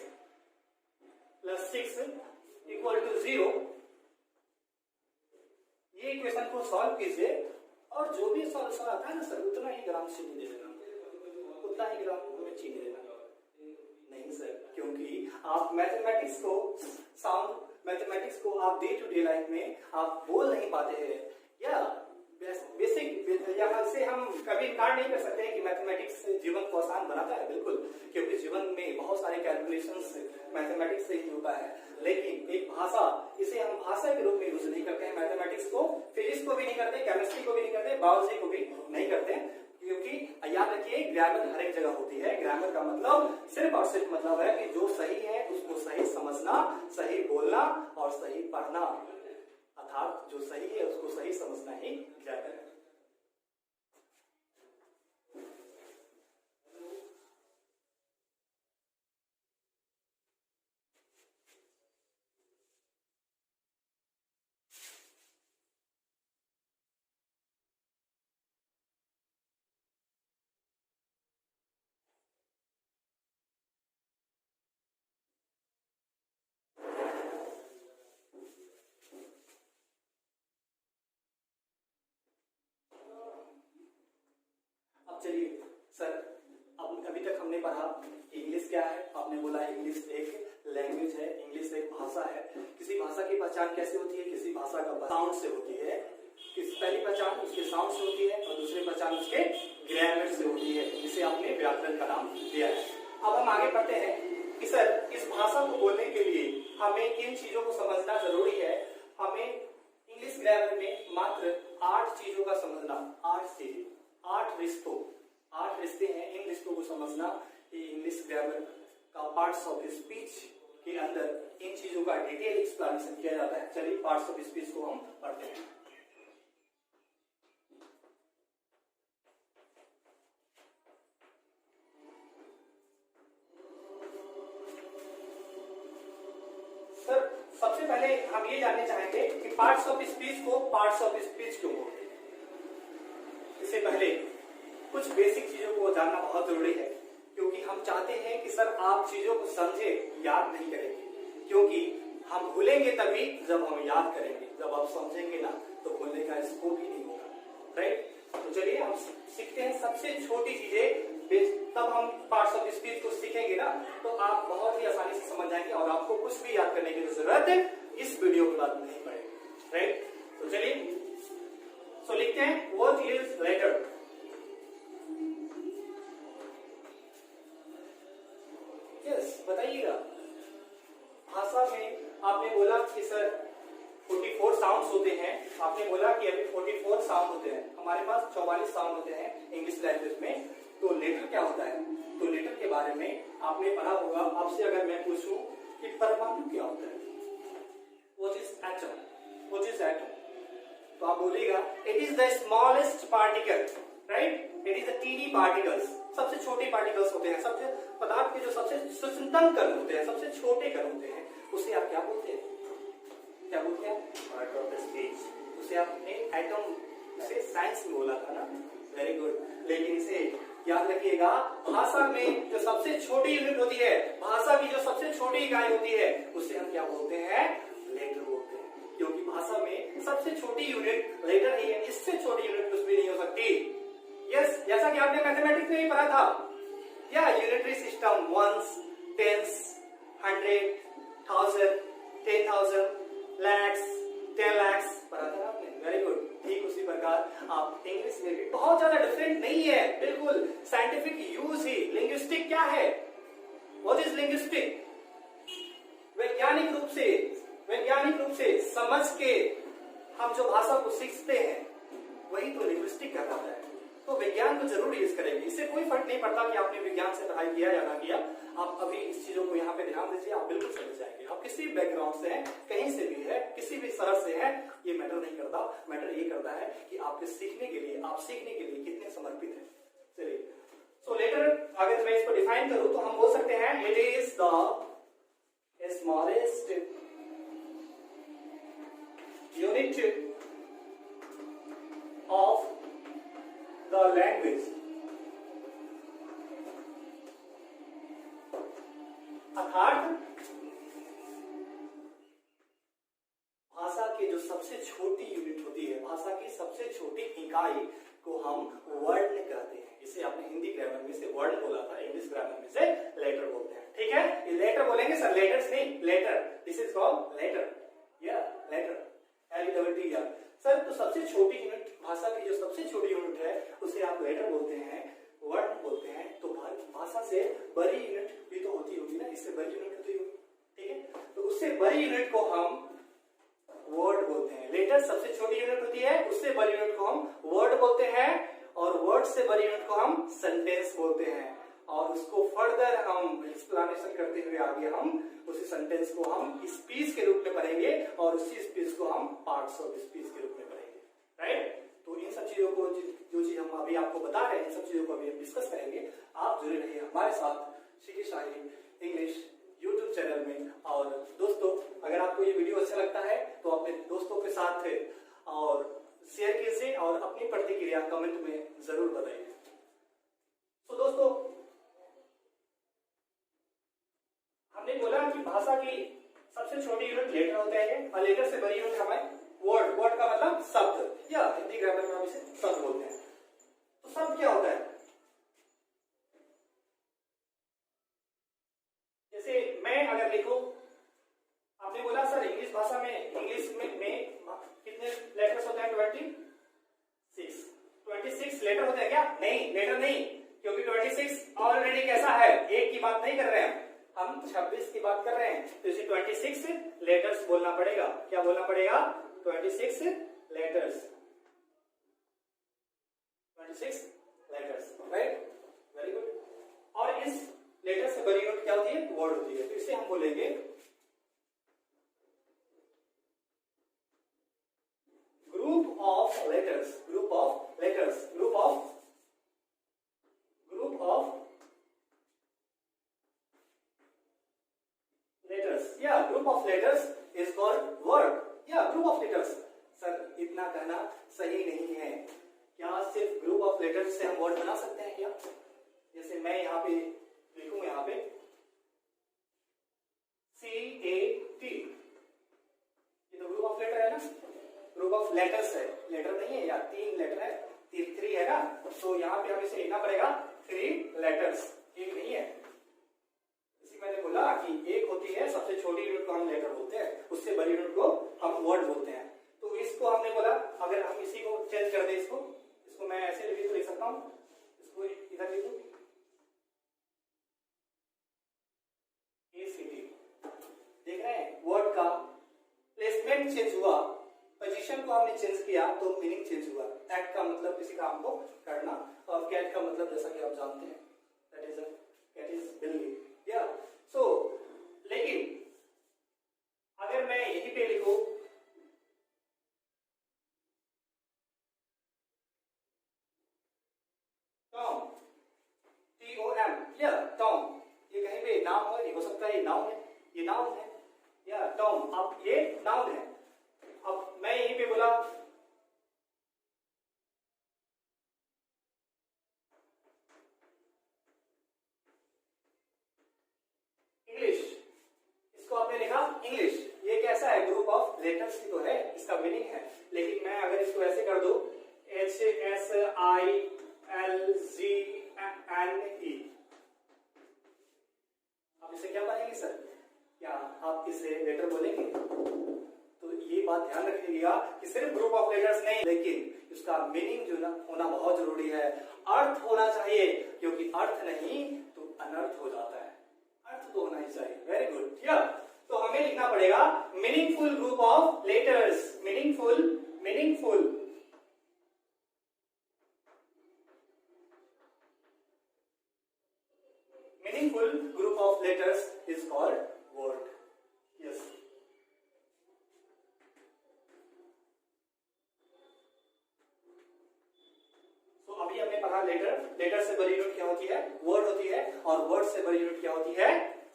plus 6 equal to 0, ये इक्वेशन को सॉल्व कीजिए, और जो भी सॉल्यूशन आता है ना सर, उतना ही ग्राम चीनी दे देना, उतना ही ग्राम हमें चीनी देना। नहीं सर, क्योंकि आप मैथमेटिक्स को, साउंड मैथमेटिक्स को आप डे टू डे लाइफ में आप बोल नहीं पाते हैं, या बेसिक यहाँ से हम कभी इनकार नहीं कर सकते हैं कि मैथमेटिक्स जीवन को आसान बनाता है। बिल्कुल, क्योंकि जीवन में बहुत सारे कैलकुलेशंस मैथमेटिक्स से ही होता है। लेकिन एक भाषा, इसे हम भाषा के रूप में यूज नहीं करते हैं। मैथमेटिक्स को फिजिक्स को भी नहीं करते, केमिस्ट्री को भी नहीं करते, बायोलॉजी को भी नहीं करते, क्योंकि याद रखिए ग्रामर हर एक जगह होती है। ग्रामर का मतलब सिर्फ और सिर्फ मतलब है कि जो सही है उसको सही समझना, सही बोलना और सही पढ़ना, अर्थात जो सही है उसको सही समझना ही ग्रामर है। सर अब अभी तक हमने पढ़ा इंग्लिश क्या है, आपने बोला इंग्लिश एक लैंग्वेज है, इंग्लिश एक भाषा है। किसी भाषा की पहचान कैसे होती है? किसी भाषा का साउंड से होती है। पहली पहचान उसके साउंड से होती है और दूसरी पहचान उसके ग्रामर से होती है, जिसे आपने व्याकरण का नाम दिया है। अब हम आगे बढ़ते हैं कि सर इस भाषा को बोलने के लिए हमें किन चीजों को समझना जरूरी है। हमें इंग्लिश ग्रामर में मात्र 8 चीजों का समझना, 8 चीजें, 8 रिश्ते हैं। इन रिश्तों को समझना ये इंग्लिश ग्रामर का पार्ट्स ऑफ स्पीच के अंदर इन चीजों का डिटेल एक्सप्लेनेशन किया जाता है। चलिए पार्ट्स ऑफ स्पीच को हम पढ़ते हैं। सर सबसे पहले हम ये जानना चाहेंगे कि पार्ट्स ऑफ स्पीच को पार्ट्स ऑफ स्पीच क्यों बोलते हैं। इससे पहले कुछ बेसिक चीजों को जानना बहुत जरूरी है, क्योंकि हम चाहते हैं कि सर आप चीजों को समझे, याद नहीं करेंगे, क्योंकि हम भूलेंगे तभी जब हम याद करेंगे। जब आप समझेंगे ना तो भूलने का स्कोप ही नहीं होगा, राइट। तो चलिए हम सीखते हैं सबसे छोटी चीजें। तब हम पार्ट्स ऑफ स्पीच को सीखेंगे ना तो आप बहुत ही आसानी से समझ जाएंगे और आपको कुछ भी याद करने की जरूरत इस वीडियो के बाद नहीं पड़ेगी, राइट। तो चलिए लिखते हैं व्हाट इज लेटर। बताइएगा भाषा में आपने बोला कि सर 44 साउंड्स होते हैं। आपने बोला कि अभी 44 साउंड होते हैं, हमारे पास 44 साउंड होते हैं इंग्लिश लैंग्वेज में। तो लेटर क्या होता है? तो लेटर के बारे में आपने पढ़ा होगा। आपसे अगर मैं पूछूं कि परमाणु क्या होता है, what is atom, what is atom, तो आप बोलिएगा it is the smallest particle, right. It is the tiny particles, सबसे छोटे पार्टिकल्स होते हैं। सबसे पदार्थ के जो सबसे सूक्ष्मतम कण होते हैं, सबसे छोटे कण होते हैं, उसे आप क्या बोलते हैं? क्या बोलते हैं? Part of the speech. उसे आपने एटम से साइंस में बोला था ना, वेरी गुड। लेकिन इसे याद रखिएगा, भाषा में जो सबसे छोटी यूनिट होती है, भाषा की जो सबसे छोटी इकाई होती है, उसे हम क्या बोलते हैं? लेटर बोलते हैं। क्योंकि भाषा में सबसे छोटी यूनिट लेटर ही है, इससे छोटी यूनिट कुछ भी नहीं हो सकती। यस, जैसा कि आपने मैथमेटिक्स में ही पढ़ा था, या unitary system, once, tense, 100, 1000, 10,000, lakhs, 10 lakhs पढ़ा था आपने, वेरी गुड। ठीक उसी प्रकार आप इंग्लिश में भी बहुत ज्यादा डिफरेंट नहीं है, बिल्कुल साइंटिफिक यूज ही। लिंग्विस्टिक क्या है? What is linguistic? वैज्ञानिक रूप से समझ के हम जो भाषा को सीखते हैं वही तो लिंग्विस्टिक कहलाता है। तो विज्ञान को जरूर यूज करेंगे। इससे कोई फर्क नहीं पड़ता कि आपने विज्ञान से पढ़ाई किया या ना किया। आप अभी इस चीजों को यहाँ पे ध्यान दीजिए, आप बिल्कुल समझ जाएंगे। आप किसी भी बैकग्राउंड से हैं, कहीं से भी है, किसी भी शहर से हैं, ये मैटर नहीं करता। मैटर ये करता है कि आपके सीखने के लिए, आप सीखने के लिए कितने समर्पित हैं। चलिए, सो लेटर अगर मैं इसको डिफाइन करूं तो हम बोल सकते हैं it is the smallest unit of the language। अर्थात भाषा की जो सबसे छोटी यूनिट होती है, भाषा की सबसे छोटी इकाई को हम वर्ण कहते हैं। इसे आपने हिंदी ग्रामर में से वर्ण बोला था, इंग्लिश ग्रामर में से लेटर बोलते हैं। ठीक है, ये लेटर बोलेंगे सर, लेटर्स नहीं, letter. This is called letter, या लेटर, LETT। सर तो सबसे छोटी यूनिट, भाषा की जो सबसे छोटी यूनिट है उसे आप लेटर बोलते हैं, वर्ड बोलते हैं। तो भाषा से बड़ी यूनिट भी तो होती होगी ना, इससे बड़ी यूनिट होती होगी, ठीक है। तो उससे बड़ी यूनिट को हम वर्ड बोलते हैं। लेटर सबसे छोटी यूनिट होती है, उससे बड़ी यूनिट को हम वर्ड बोलते हैं, और वर्ड से बड़ी यूनिट को हम सेंटेंस बोलते हैं। और उसको फर्दर हम एक्सप्लेनेशन करते हुए आगे हम उसी सेंटेंस को हम स्पीच के रूप में पढ़ेंगे, और उसी स्पीच को हम पार्ट्स ऑफ स्पीच के रूप में पढ़ेंगे, राइट। तो इन सब चीजों को, जो चीज हम अभी आपको बता रहे हैं, इन सब चीजों को अभी हम डिस्कस करेंगे। आप जुड़े रहिए हमारे साथ सीके शाही इंग्लिश यूट्यूब चैनल में। और दोस्तों, अगर आपको ये वीडियो अच्छा लगता है तो अपने दोस्तों के साथ और शेयर कीजिए और अपनी प्रतिक्रिया कमेंट में जरूर बताइए। तो दोस्तों, हमने बोला कि भाषा की सबसे छोटी यूनिट लेटर होते हैं, और लेटर से बड़ी यूनिट हमारे वर्ड। वर्ड का मतलब शब्द, या हिंदी ग्रामर में हम इसे शब्द बोलते हैं। तो शब्द क्या होता है? मैं अगर लिखूं, आपने बोला सर इंग्लिश भाषा में, इंग्लिश में कितने लेटर्स होते हैं? 26 लेटर होते हैं क्या? नहीं, लेटर नहीं, क्योंकि 26 ऑलरेडी कैसा है, एक की बात नहीं कर रहे हैं हम 26 की बात कर रहे हैं, तो इसे 26 लेटर्स बोलना पड़ेगा। क्या बोलना पड़ेगा? 26 letters, 26 letters, right, very good. और इस लेटर से बड़ी यूनिट क्या होती है? वर्ड होती है। तो इसे हम बोलेंगे group of letters, group of letters, group of letters, yeah, group of letters is called word, yeah, group of letters। Sir इतना कहना सही नहीं है, क्या सिर्फ ग्रुप ऑफ लेटर्स से हम वर्ड बना सकते हैं क्या? जैसे मैं यहाँ पे लिखूं, यहाँ पे CAT, ये तो ग्रुप ऑफ लेटर है ना, ग्रुप ऑफ लेटर्स है, लेटर नहीं है, या 3 लेटर है, 3 है ना, तो यहाँ पे हमें इसे लिखना पड़ेगा 3 लेटर्स, एक नहीं है। मैंने बोला कि एक होती है सबसे छोटी यूनिट को हम लेटर बोलते हैं, उससे बड़ी यूनिट को हम वर्ड बोलते हैं। तो इसको हमने बोला अगर हम इसी को चेंज कर दे, इसको मैं ऐसे भी तो लिख सकता हूँ, इसको इधर लिखूं ACT, देख रहे हैं वर्ड का प्लेसमेंट चेंज हुआ, पोजीशन को हमने चेंज किया तो मीनिंग चेंज हुआ। एक्ट का मतलब किसी काम को करना, और कैट का मतलब जैसा कि आप जानते हैं दैट इज बिल्ली, या सो लेकिन अगर मैं यहीं पे लिखूं टॉम, TOM, या टॉम, ये कहीं पे नाम हो, ये हो सकता है ये नाउन है, ये नाउन है, या टॉम, अब ये नाउन है। अब मैं यहीं पे बोला इंग्लिश, इसको आपने लिखा इंग्लिश, ये कैसा है? ग्रुप ऑफ लेटर्स ही तो है, इसका मीनिंग है। लेकिन मैं अगर इसको ऐसे कर दूं HSILGNE, आप इसे क्या पढ़ेंगे सर? क्या आप इसे लेटर बोलेंगे? तो ये बात ध्यान रखिएगा कि सिर्फ ग्रुप ऑफ लेटर्स नहीं, लेकिन इसका मीनिंग जो ना होना बहुत जरूरी है, अर्थ होना चाहिए, क्योंकि अर्थ नहीं तो अनर्थ हो जाता है, अर्थ तो होना ही चाहिए। वेरी गुड, तो हमें लिखना पड़ेगा meaningful group of letters, meaningful group of letters is called word, yes. तो अभी हमने पढ़ा लेटर से बड़ी यूनिट क्या होती है? वर्ड होती है, और वर्ड से बड़ी यूनिट क्या होती है?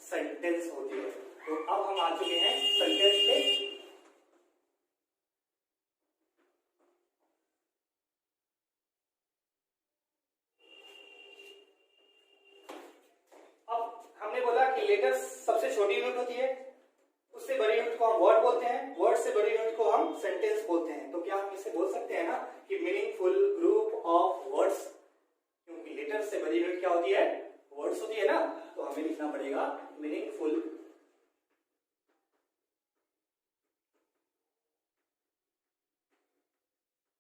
सेंटेंस होती है। तो अब हम आ चुके हैं सेंटेंस पे। अब हमने बोला कि लेटर्स सबसे छोटी यूनिट होती है, उससे बड़ी यूनिट को हम वर्ड बोलते हैं, वर्ड से बड़ी यूनिट को हम सेंटेंस बोलते हैं। तो क्या हम इसे बोल सकते हैं ना कि मीनिंगफुल ग्रुप ऑफ वर्ड्स, क्योंकि लेटर से बड़ी यूनिट क्या होती है? वर्ड्स होती है ना, तो हमें लिखना पड़ेगा meaningful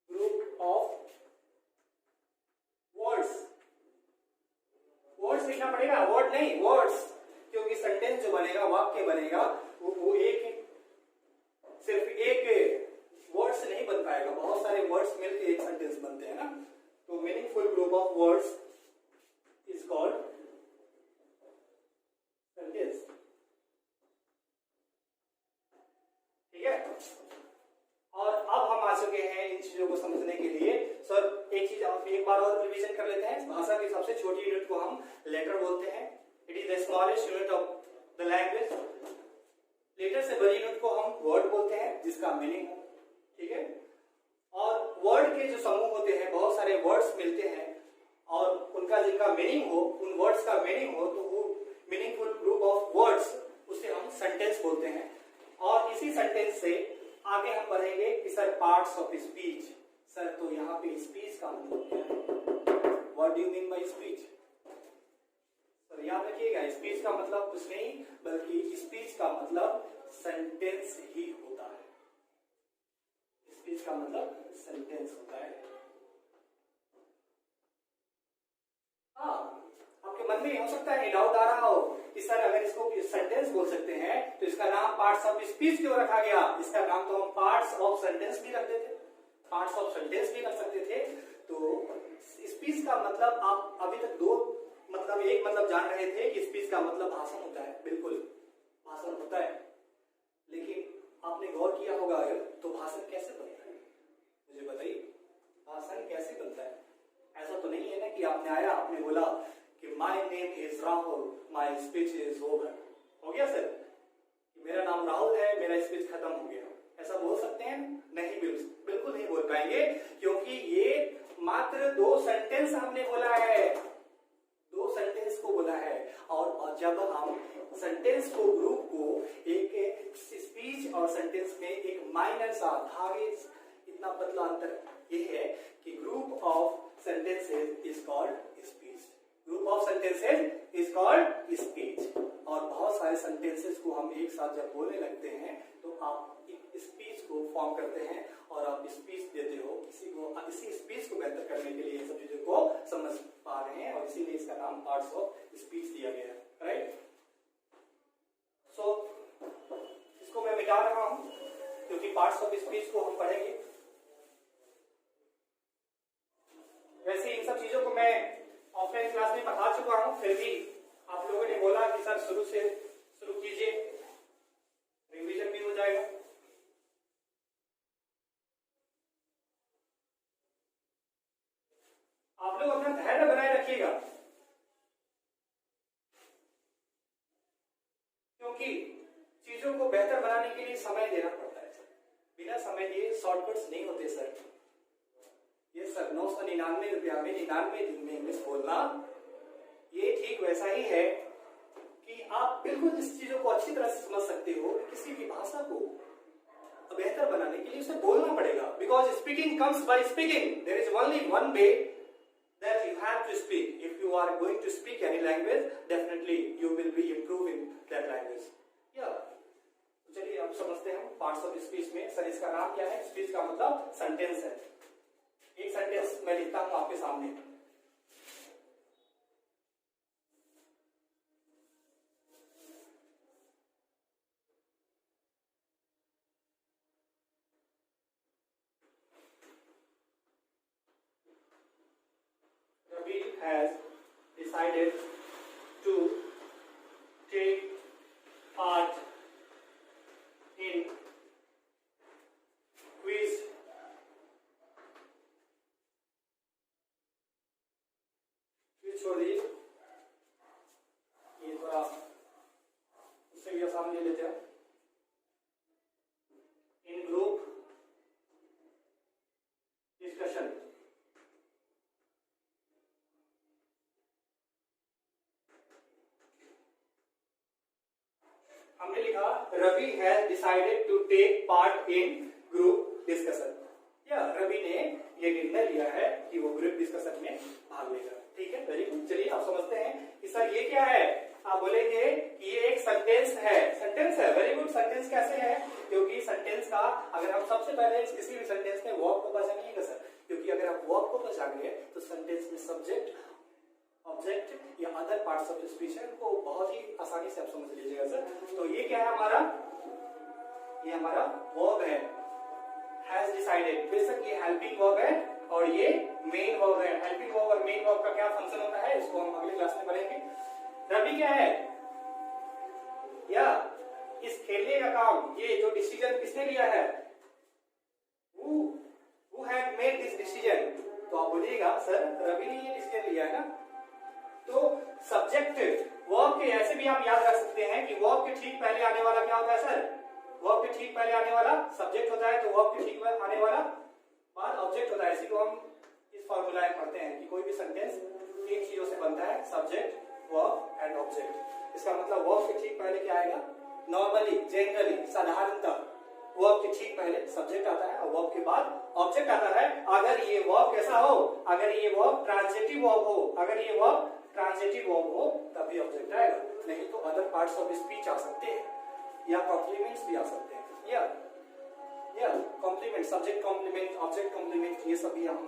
group of words, words लिखना पड़ेगा, वर्ड नहीं वर्ड्स, क्योंकि सेंटेंस जो बनेगा, वाक्य बनेगा, वो एक सिर्फ एक वर्ड से नहीं बन पाएगा, बहुत सारे वर्ड्स मिलकर एक सेंटेंस बनते हैं ना। तो meaningful group of words is called sentence, ठीक है। और अब हम आ चुके हैं इन चीजों को समझने के लिए। सर एक चीज आप एक बार और रिवीजन कर लेते हैं, भाषा की सबसे छोटी यूनिट को हम लेटर बोलते हैं, it is the smallest unit of the language. Letter से बड़ी यूनिट को हम वर्ड बोलते हैं, जिसका मीनिंग हो, ठीक है। और वर्ड के जो समूह होते हैं, बहुत सारे वर्ड्स मिलते हैं और उनका जिनका मीनिंग हो, उन वर्ड्स का मीनिंग हो, तो वो मीनिंगफुल ग्रुप ऑफ वर्ड्स, उसे हम सेंटेंस बोलते हैं। और इसी सेंटेंस से आगे हम बढ़ेंगे कि sir parts of speech. Sir तो यहाँ पे स्पीच का मतलब क्या है? What do you mean by speech? और याद रखिएगा स्पीच का मतलब कुछ नहीं बल्कि स्पीच का मतलब सेंटेंस ही होता है। स्पीच का मतलब सेंटेंस होता है। हाँ, आपके मन में हो सकता है डाउट आ रहा हो कि सर अगर इसको सेंटेंस बोल सकते हैं तो इसका नाम पार्ट्स ऑफ स्पीच क्यों रखा गया? इसका नाम तो हम पार्ट्स ऑफ सेंटेंस भी रखते थे, पार्ट्स ऑफ सेंटेंस भी रख सकते थे। तो स्पीच का मतलब आप अभी तक दो मतलब एक मतलब जान रहे थे कि स्पीच का मतलब भाषण होता है। बिल्कुल भाषण होता है, लेकिन आपने गौर किया होगा तो भाषण कैसे बनता है? मुझे बताइए, भाषण कैसे बनता है? ऐसा तो नहीं है ना कि आपने आया आपने बोला कि my name is Rahul, my speech is over. हो गया सर? मेरा नाम राहुल है, मेरा स्पीच खत्म हो गया। ऐसा बोल सकते हैं? नहीं, बिल्कुल नहीं बोल पाएंगे, क्योंकि ये मात्र दो सेंटेंस हमने बोला है, दो सेंटेंस को बोला है। और जब हम सेंटेंस को ग्रुप को एक स्पीच और सेंटेंस में एक माइनर सा धागे इतना पतला अंतर ये है कि group of sentences is called speech. Group of sentences is called speech. और बहुत सारे sentences को हम एक साथ जब बोलने लगते हैं तो आप एक स्पीच को फॉर्म करते हैं और आप स्पीच देते हो किसी को। इसी स्पीच को बेहतर करने के लिए इन सब चीजों को समझ पा रहे हैं और इसीलिए इसका नाम पार्ट्स ऑफ स्पीच दिया गया है, राइट? सो इसको मैं मिटा रहा हूं क्योंकि पार्ट्स ऑफ स्पीच को हम पढ़ेंगे। वैसे इन सब चीजों को मैं ऑफलाइन क्लास में पढ़ा चुका हूं, फिर भी आप लोगों ने बोला कि सर शुरू कीजिए, रिवीजन भी हो जाएगा। आप लोग अपना धैर्य बनाए रखिएगा, क्योंकि चीजों को बेहतर बनाने के लिए समय देना पड़ता है। बिना समय दिए शॉर्टकट्स नहीं होते सर। ये सर 999 रुपया में 99 दिन में इंग्लिश बोलना ये ठीक वैसा ही है कि आप बिल्कुल इस चीजों को अच्छी तरह से समझ सकते हो। किसी भी भाषा को बेहतर बनाने के लिए उसे बोलना पड़ेगा, because speaking comes by speaking. There is only one way that you have to speak. If you are going to speak any language, definitely you will be improving that language. Yeah. चलिए अब समझते हैं parts of speech में। Sir इसका नाम क्या है? Speech का मतलब सेंटेंस है। एक सेंटेंस मैं लिखता हूं आपके सामने। Ravi has decided to take part in quiz छोड़ दीजिए, ये थोड़ा उससे भी आसान ले लेते हैं। इन ग्रुप डिस्कशन हमने लिखा Ravi has decided to take part in group discussion. या रवि ने ये निर्णय लिया है कि वो ग्रुप डिस्कशन में भाग लेगा। ठीक है, वेरी गुड। चलिए आप समझते हैं कि सर ये क्या है? आप बोलेंगे ये एक सेंटेंस है। सेंटेंस है, वेरी गुड। सेंटेंस कैसे है? क्योंकि सेंटेंस का अगर हम सबसे पहले किसी भी सेंटेंस में वर्ब को पहचानिएगा सर, क्योंकि अगर आप वर्ब को पहचानेंगे तो सेंटेंस में सब्जेक्ट, ऑब्जेक्ट या अदर पार्ट्स ऑफ स्पीच है को बहुत ही आसानी से आप समझ लीजिएगा सर। तो ये क्या है हमारा? ये हमारा वर्ब है, हैज डिसाइडेड। बेशक ये हेल्पिंग वर्ब है और ये मेन वर्ब है। हेल्पिंग वर्ब और मेन वर्ब का क्या फंक्शन होता है इसको हम अगले क्लास में पढ़ेंगे। रवि क्या है? या इस खेलने का काम, ये जो डिसीजन किसने लिया है? Who had made this decision? तो आप बोलिएगा सर रवि ने ये डिसीजन लिया है ना। तो सब्जेक्ट वर्ब के ऐसे भी आप याद रख सकते हैं कि वर्ब के ठीक पहले आने वाला क्या होता है सर? वर्ब के ठीक पहले आने वाला सब्जेक्ट होता है, तो वर्ब के ठीक आने वाला बाद ऑब्जेक्ट होता है। इसी को हम इस फॉर्मूला में पढ़ते हैं कि कोई भी सेंटेंस तीन चीजों से बनता है, सब्जेक्ट, वर्ब एंड ऑब्जेक्ट। इसका मतलब वर्ब के ठीक पहले क्या आएगा? नॉर्मली, जनरली, साधारणतः वर्ब के ठीक पहले सब्जेक्ट आता है और वर्ब के बाद ऑब्जेक्ट आता है। अगर ये वर्ब कैसा हो? अगर ये वर्ब ट्रांजिटिव वर्ब हो, अगर ये वर्ब ट्रांजिटिव वर्ब हो तभी ऑब्जेक्ट आएगा, नहीं तो अदर पार्ट्स ऑफ स्पीच आ सकते हैं या कॉम्प्लीमेंट्स भी आ सकते हैं, या complement, subject complement, object complement, ये सभी हम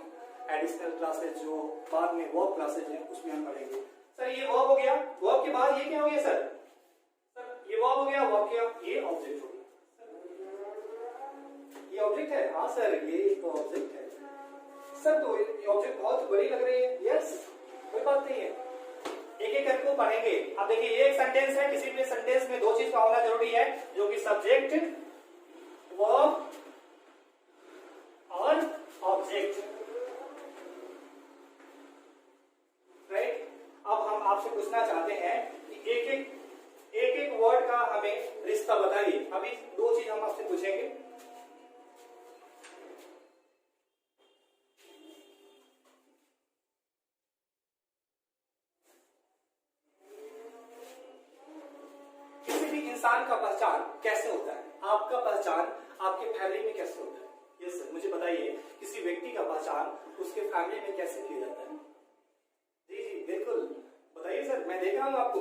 एडिशनल क्लासेज जो बाद में वर्ब क्लासेज हैं उसमें हम पढ़ेंगे। सर ये वर्ब हो गया, वर्ब के बाद ये क्या हो गया सर? सर ये वर्ब हो गया, वर्ब क्या? ये ऑब्जेक्ट हो गया। ये ऑब्जेक्ट है? हाँ सर ये एक ऑब्जेक्ट है। सर तो ये ऑब्जेक्ट बहुत बड़ी लग रही है। यस, कोई बात नहीं है, एक एक करके पढ़ेंगे। अब देखिए ये एक सेंटेंस है, किसी भी सेंटेंस में दो चीज का होना जरूरी है, जो कि सब्जेक्ट, वर्ब और ऑब्जेक्ट, राइट। अब हम आपसे पूछना चाहते हैं कि एक एक वर्ड का हमें रिश्ता बताइए। अभी दो चीज हम आपसे पूछेंगे। किसी भी इंसान का पहचान कैसे होता है? आपका पहचान आपके फैमिली में कैसे होता है? यस सर, मुझे बताइए किसी व्यक्ति का पहचान उसके फैमिली में कैसे किया जाता है? जी जी बिल्कुल बताइए सर, मैं देख रहा हूं आपको।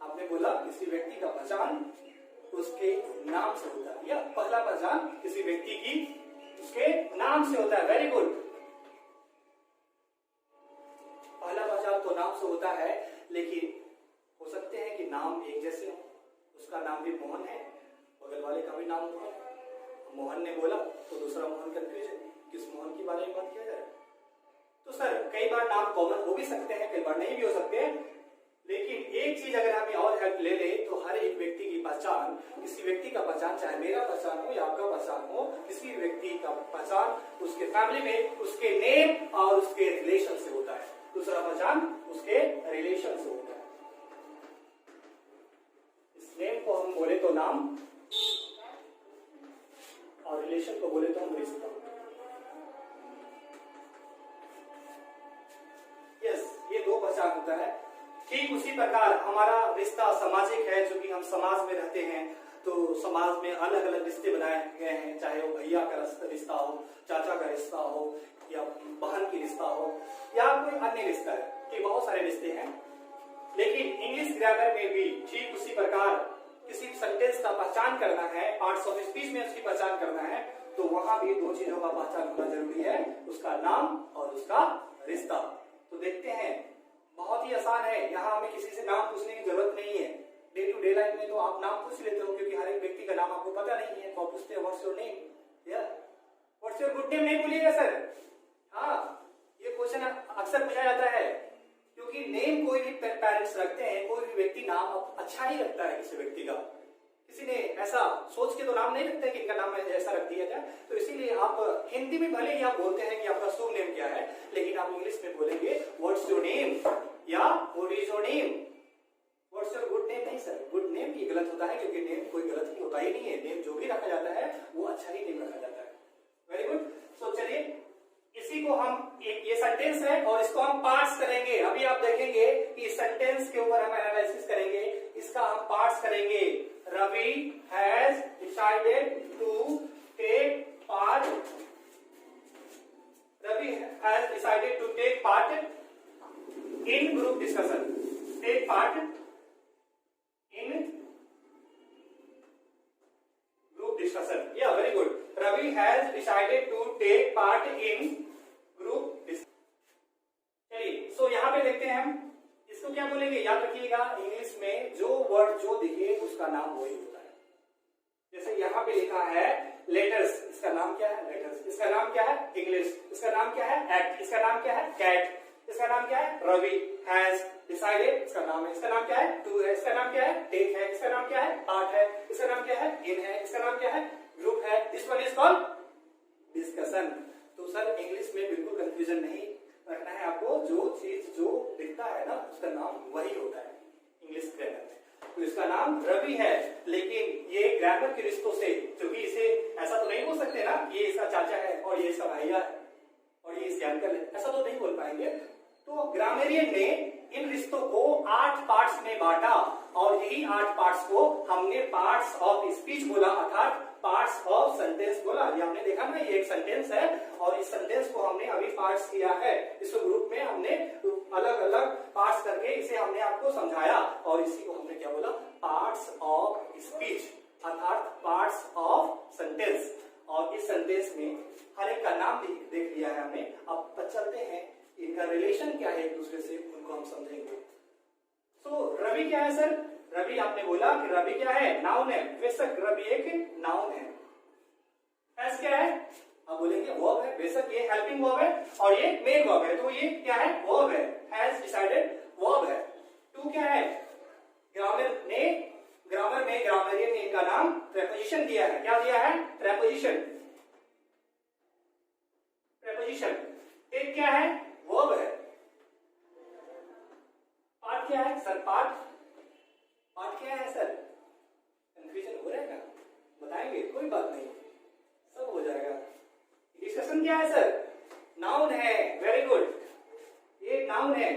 आपने बोला किसी व्यक्ति का पहचान उसके नाम से होता है, या पहला पहचान किसी व्यक्ति की उसके नाम से होता है। वेरी गुड, पहला पहचान तो नाम से होता है, लेकिन हो सकते हैं कि नाम एक जैसे हो। उसका नाम भी मोहन है, बगल वाले का भी नाम मोहन है। मोहन ने बोला तो दूसरा मोहन कंफ्यूज है, किस मोहन की बारे में बात किया जाए? तो सर कई बार नाम कॉमन हो भी सकते हैं, कई बार नहीं भी हो सकते हैं, लेकिन एक चीज अगर हमें और हेल्प ले ले तो हर एक व्यक्ति की पहचान, किसी व्यक्ति का पहचान, चाहे मेरा पहचान हो या आपका पहचान हो, किसी व्यक्ति का पहचान उसके फैमिली में उसके नेम और उसके रिलेशन से होता है। दूसरा पहचान उसके रिलेशन से होता है। इस नेम को हम बोले तो नाम और रिलेशन को बोले तो हम रिश्ता। यस, ये दो पहचान होता है। ठीक उसी प्रकार हमारा रिश्ता सामाजिक है, जो कि हम समाज में रहते हैं तो समाज में अलग अलग रिश्ते बनाए गए हैं, चाहे वो भैया का रिश्ता हो, चाचा का रिश्ता हो, या बहन की रिश्ता हो, या कोई अन्य रिश्ता है, कि बहुत सारे रिश्ते हैं। लेकिन इंग्लिश ग्रामर में भी ठीक उसी प्रकार किसी सेंटेंस का पहचान करना है, पार्ट्स ऑफ स्पीच में उसकी पहचान करना है, तो वहां भी दो चीजों का पहचान होना जरूरी है, उसका नाम और उसका रिश्ता। तो देखते हैं, बहुत ही आसान है, यहाँ हमें किसी से नाम पूछने की जरूरत नहीं है। डे टू डे लाइफ में तो आप नाम पूछ लेते हो, क्योंकि हर एक व्यक्ति का नाम आपको पता नहीं है, तो आप पूछते हैं व्हाट्स योर नेम, या व्हाट्स योर गुड नेम नहीं बोलिएगा सर। हाँ, ये क्वेश्चन अक्सर पूछा जाता है, क्योंकि नेम कोई भी पेरेंट्स रखते हैं, कोई भी व्यक्ति नाम अच्छा ही रखता है किसी व्यक्ति का। किसी ने ऐसा सोच के तो नाम नहीं रखता है कि इनका नाम ऐसा रख दिया जाए। तो इसीलिए आप हिंदी में भले ही आप बोलते हैं कि आपका शुभ नेम क्या है, लेकिन आप इंग्लिश में बोलेंगे व्हाट्स योर नेम या what is your name. What's your good name नहीं सर, गुड नेम भी गलत होता है, क्योंकि नेम कोई गलत होता ही नहीं है। नेम जो भी रखा जाता है वो अच्छा ही नेम रखा जाता है। Very good. सो चलिए, इसी को हम ये सेंटेंस है और इसको हम पार्ट्स करेंगे। अभी आप देखेंगे कि इस सेंटेंस के ऊपर हम एनालिसिस करेंगे, इसका हम पार्ट्स करेंगे। Ravi has decided to take part, Ravi has decided to take part in group discussion. Take part in group discussion, या very good. Ravi has decided to take part in group discussion। चलिए, सो यहाँ पे देखते हैं हम इसको क्या बोलेंगे, याद रखिएगा इंग्लिश में जो वर्ड जो दिखे उसका नाम वही होता है। जैसे यहाँ पे लिखा है लेटर्स, इसका नाम क्या है? लेटर्स। इसका नाम क्या है? इंग्लिश। इसका नाम क्या है? एक्ट। इसका नाम क्या है? कैट। इसका नाम क्या है? रवि हैज डिसाइडेड, इसका नाम है। इसका नाम क्या है? टू है। इसका नाम क्या है? टेक है। इसका नाम क्या है? पार्ट है। इसका नाम क्या है? इन है। इसका नाम क्या है? ग्रुप है। This one is called discussion. तो सर इंग्लिश में बिल्कुल कंफ्यूजन नहीं रखना है आपको, जो चीज जो दिखता है ना उसका नाम वही होता है इंग्लिश ग्रामर में। तो इसका नाम रवि है, लेकिन ये ग्रामर के रिश्तों से, क्योंकि इसे ऐसा तो नहीं बोल सकते ना ये इसका चाचा है और ये इसका भैया है और ये इसके अंकल है, ऐसा तो नहीं बोल पाएंगे। तो ग्रामेरियन ने इन रिश्तों को 8 पार्ट्स में बांटा और यही 8 पार्ट्स को हमने पार्ट्स ऑफ स्पीच बोला, अर्थात पार्ट्स ऑफ सेंटेंस बोला। ये हमने देखा ना, ये एक सेंटेंस है और इस सेंटेंस को हमने अभी पार्ट्स किया है। इसको ग्रुप में हमने अलग अलग पार्ट्स करके इसे हमने आपको समझाया और इसी को हमने क्या बोला, पार्ट्स ऑफ स्पीच अर्थात पार्ट्स ऑफ सेंटेंस। और इस सेंटेंस में हर एक का नाम देख लिया है हमने। अब चलते हैं इनका रिलेशन क्या है एक दूसरे से, उनको हम समझेंगे। तो रवि क्या है सर? रवि आपने बोला कि रवि क्या है, नाउन है। बेशक रवि एक नाउन है। एस क्या है? अब बोलेंगे वर्ब है। बेशक ये हेल्पिंग वर्ब है और ये मेन वर्ब है, तो ये क्या है, वर्ब है। हैज डिसाइडेड वर्ब है। टू क्या है? ग्रामर में ग्रामरियन ने इनका नाम प्रेपोजिशन दिया है। क्या दिया है? प्रेपोजिशन। एक क्या है? वर्ब है। पार्ट क्या है सर? पार्ट क्या है सर? कंफ्यूजन हो रहा है क्या? बताएंगे, कोई बात नहीं, सब हो जाएगा। डिस्कशन क्या है सर? नाउन है। वेरी गुड, ये नाउन है।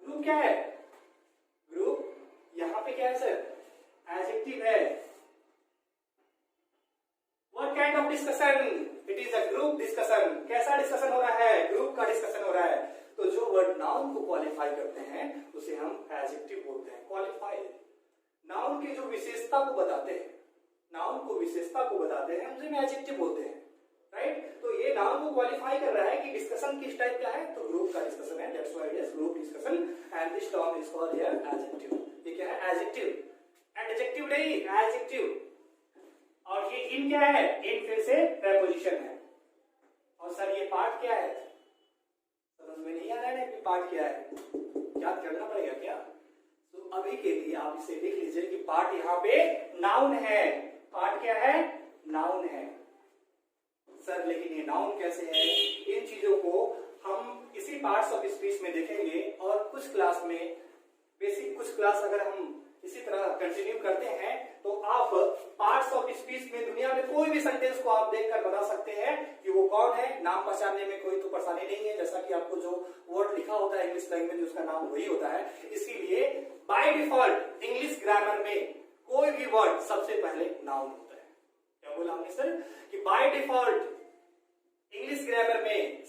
ग्रुप क्या है? ग्रुप यहां पे क्या है सर? एडजेक्टिव है। What kind of discussion? It is a group discussion. कैसा डिस्कशन हो रहा है? ग्रुप का डिस्कशन हो रहा है। तो जो वर्ड नाउन को क्वालिफाई करते हैं उसे हम एडजेक्टिव बोलते हैं। क्वालिफाई नाउन की जो विशेषता को बताते हैं, नाउन को विशेषता को बताते हैं, उसे हम एडजेक्टिव बोलते हैं। राइट? तो ये नाउन को क्वालिफाई कर रहा है कि डिस्कशन किस टाइप का है, तो ग्रुप का डिस्कशन है। That's why it is group discussion and this term is called here adjective. ये क्या है? एडजेक्टिव। एडजेक्टिव नहीं, एडजेक्टिव। और ये इन क्या है? इन फिर से प्रेपोजिशन है। और सर ये पार्ट क्या है? समझ में नहीं आ रहा है कि पार्ट क्या है? याद करना पड़ेगा क्या? तो अभी के लिए आप इसे लिख लीजिए कि पार्ट यहाँ पे नाउन है। पार्ट क्या है? नाउन है। सर लेकिन ये नाउन कैसे है? इन चीजों को हम इसी पार्ट्स ऑफ स्पीच में देखेंगे और कुछ क्लास में, बेसिक कुछ क्लास अगर हम इसी तरह कंटिन्यू करते हैं तो आप पार्ट्स ऑफ स्पीच में दुनिया में कोई भी सेंटेंस को आप देखकर बता सकते हैं कि वो कौन है। नाम पहचानने में कोई तो परेशानी नहीं है, जैसा कि आपको जो वर्ड लिखा होता है इंग्लिश लैंग्वेज उसका नाम वही होता है। इसीलिए बाय डिफॉल्ट इंग्लिश ग्रामर में कोई भी वर्ड सबसे पहले नाउन होता है। क्या बोला हमने सर? कि बाय डिफॉल्ट इंग्लिश ग्रामर में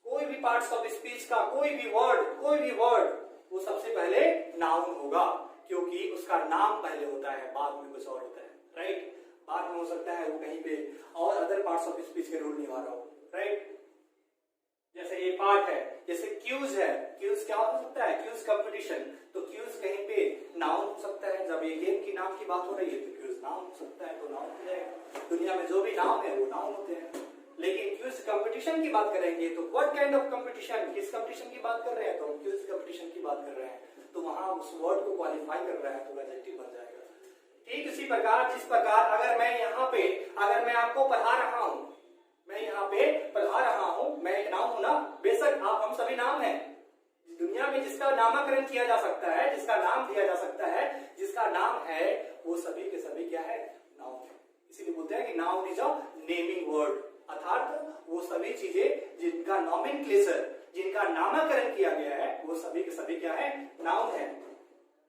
कोई भी पार्ट्स ऑफ स्पीच का कोई भी वर्ड वो सबसे पहले नाउन होगा, क्योंकि उसका नाम पहले होता है, बाद में कुछ और होता है। राइट? बाद में हो सकता है वो कहीं पे और अदर पार्ट्स ऑफ स्पीच के रूल निभा रहा हो। राइट? जैसे ये पार्ट है, जैसे क्यूज है। क्यूज क्या हो सकता है? Cues competition. तो क्यूज कहीं पे नाउन हो सकता है। जब ये गेम की नाम की बात हो रही है तो क्यूज नाउन हो सकता है, तो नाउन हो जाएगा। दुनिया में जो भी नाम है वो नाउन होते हैं। लेकिन क्यूज कंपटीशन की बात करेंगे तो व्हाट काइंड ऑफ कंपटीशन, किस कंपटीशन की बात कर रहे हैं? तो हम क्यूज कंपटीशन की बात कर रहे हैं, तो वहां उस वर्ड को क्वालिफाई कर रहा है तो एडजेक्टिव बन जाएगा। ठीक इसी प्रकार जिस प्रकार अगर मैं यहाँ पे अगर मैं आपको पढ़ा रहा हूं, मैं यहाँ पे पढ़ा रहा हूं, मैं एक नाम हूं ना। बेशक आप हम सभी नाम हैं। दुनिया में जिसका नामकरण किया जा सकता है, जिसका नाम दिया जा सकता है, जिसका नाम है, वो सभी के सभी क्या है? नाउन है। इसीलिए बोलते हैं कि noun is a naming word, अर्थात वो सभी चीजें जिनका नॉमेनक्लेचर, जिनका नामकरण किया गया है, वो सभी के सभी क्या है? नाउन है।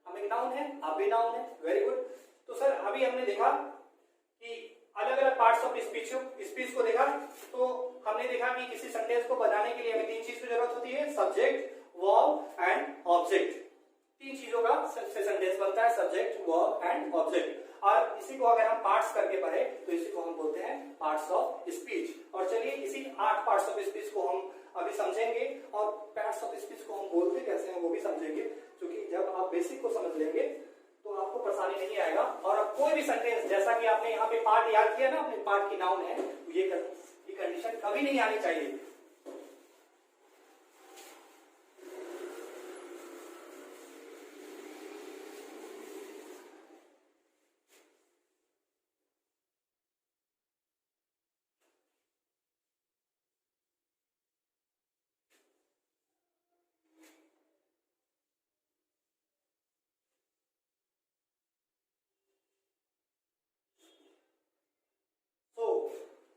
हम एक नाउन है, आप भी नाउन है। Very good. तो सर अभी हमने देखा कि अलग अलग पार्ट्स ऑफ स्पीच को देखा। तो हमने देखा कि किसी सेंटेंस को बनाने के लिए हमें तीन चीज की जरूरत होती है, सब्जेक्ट, वर्ब एंड ऑब्जेक्ट। तीन चीजों का सेंटेंस बनता है, सब्जेक्ट, वर्ब एंड ऑब्जेक्ट। और इसी को अगर हम पार्ट्स करके पढ़े तो इसी को हम बोलते हैं पार्ट्स ऑफ स्पीच। और चलिए इसी 8 पार्ट्स ऑफ स्पीच को हम अभी समझेंगे और पार्ट्स ऑफ स्पीच को हम बोलते कैसे हैं वो भी समझेंगे, क्योंकि जब आप बेसिक को समझ लेंगे तो आपको परेशानी नहीं आएगा। और अब कोई भी सेंटेंस, जैसा कि आपने यहाँ पे पार्ट याद किया ना, अपने पार्ट की नाउन है, ये कंडीशन कभी नहीं आनी चाहिए।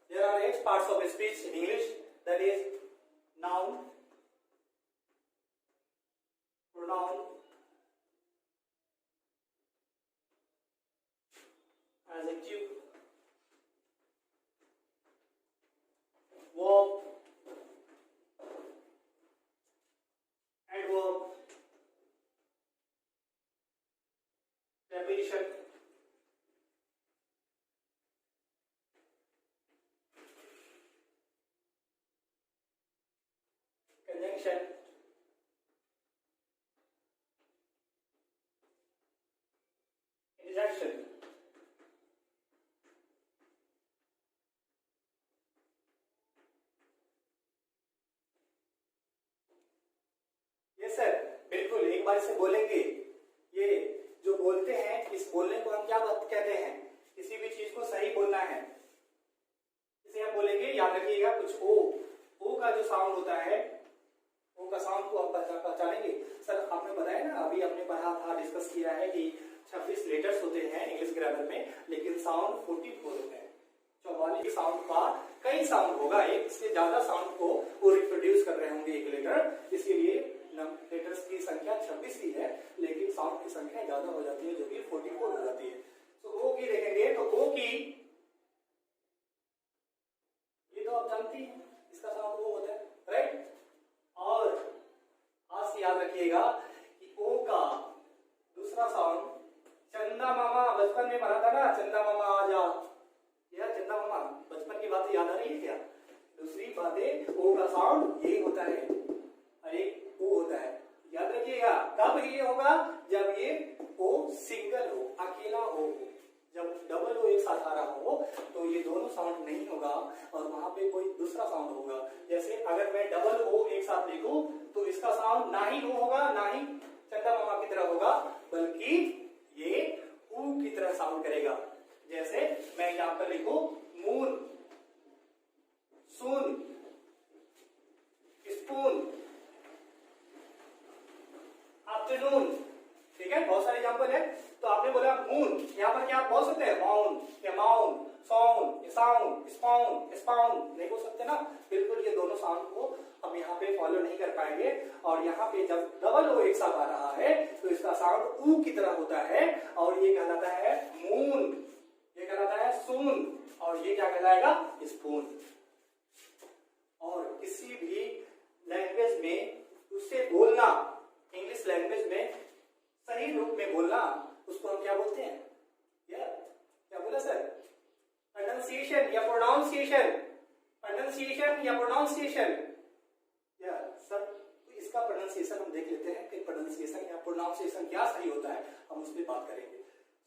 There are 8 parts of speech in English, that is noun, pronoun, adjective, verb, conjunction, conjunction, interjection, ये सर बिल्कुल एक बार इसे बोलेंगे। ये जो बोलते हैं, इस बोलने को हम क्या कहते हैं? किसी भी चीज को सही बोलना है, इसे हम बोलेंगे, याद रखिएगा, कुछ ओ का जो साउंड होता है, ओ का साउंड को हम पहचानेंगे। सर आपने बताया ना, अभी हमने पढ़ा था, डिस्कस किया है कि 26 लेटर्स होते हैं इंग्लिश ग्रामर में, लेकिन साउंड 44 होते हैं। 44 साउंड का कई साउंड होगा, एक से ज्यादा साउंड को वो रिप्रोड्यूस कर रहे होंगे एक लेटर, इसीलिए लेटर्स की संख्या 26 ही है, लेकिन साउंड की संख्या ज्यादा हो जाती है, जो कि 44 हो जाती है। तो ओ की देखेंगे तो ओ की, ये तो आप जानती हैं, इसका साउंड ओ होता है, राइट। और आज से याद रखिएगा कि ओ का दूसरा साउंड, चंदा मामा बचपन में पढ़ा था ना, चंदा मामा आजा, यार चंदा मामा बचपन की बातें याद आ रही है क्या? दूसरी बातें, ओ का साउंड ये होता है, और एक ओ होता है, याद रखिएगा। कब ये होगा? जब ये ओ सिंगल हो, अकेला हो। जब डबल ओ एक साथ आ रहा हो तो ये दोनों साउंड नहीं होगा, और वहां पे कोई दूसरा साउंड होगा। जैसे अगर मैं डबल ओ एक साथ लिखूं तो इसका साउंड ना ही ओ होगा, ना ही चंदा मामा की तरह होगा, बल्कि ये ऊ की तरह साउंड करेगा। जैसे मैं यहां पर लिखूं मून, सून, स्पून, आफ्टरनून, ठीक है, बहुत सारे एग्जांपल है। तो आपने बोला मून, यहाँ पर क्या आप बोल सकते हैं? माउन, या माउन, साउंड, साउंड, स्पाउंड, स्पाउंड नहीं बोल सकते ना, बिल्कुल। ये दोनों साउंड को हम यहाँ पे फॉलो नहीं कर पाएंगे। और यहाँ पे जब डबल ओ एक साथ आ रहा है तो इसका साउंड ऊ की तरह होता है, और ये कहलाता है मून, ये कहलाता है सून, और ये क्या कहलाएगा? स्पून। और किसी भी लैंग्वेज में उससे बोलना, इंग्लिश लैंग्वेज में सही रूप में बोलना, उसको हम क्या बोलते हैं? क्या बोला सर? प्रोनाउंसिएशन या प्रोनाउंसिएशन, प्रोनाउंसिएशन या प्रोनाउंसिएशन। या सर तो इसका प्रोनाउंसिएशन हम देख लेते हैं कि प्रोनाउंसिएशन या प्रोनाउंसिएशन क्या सही होता है, हम उस पर बात करेंगे।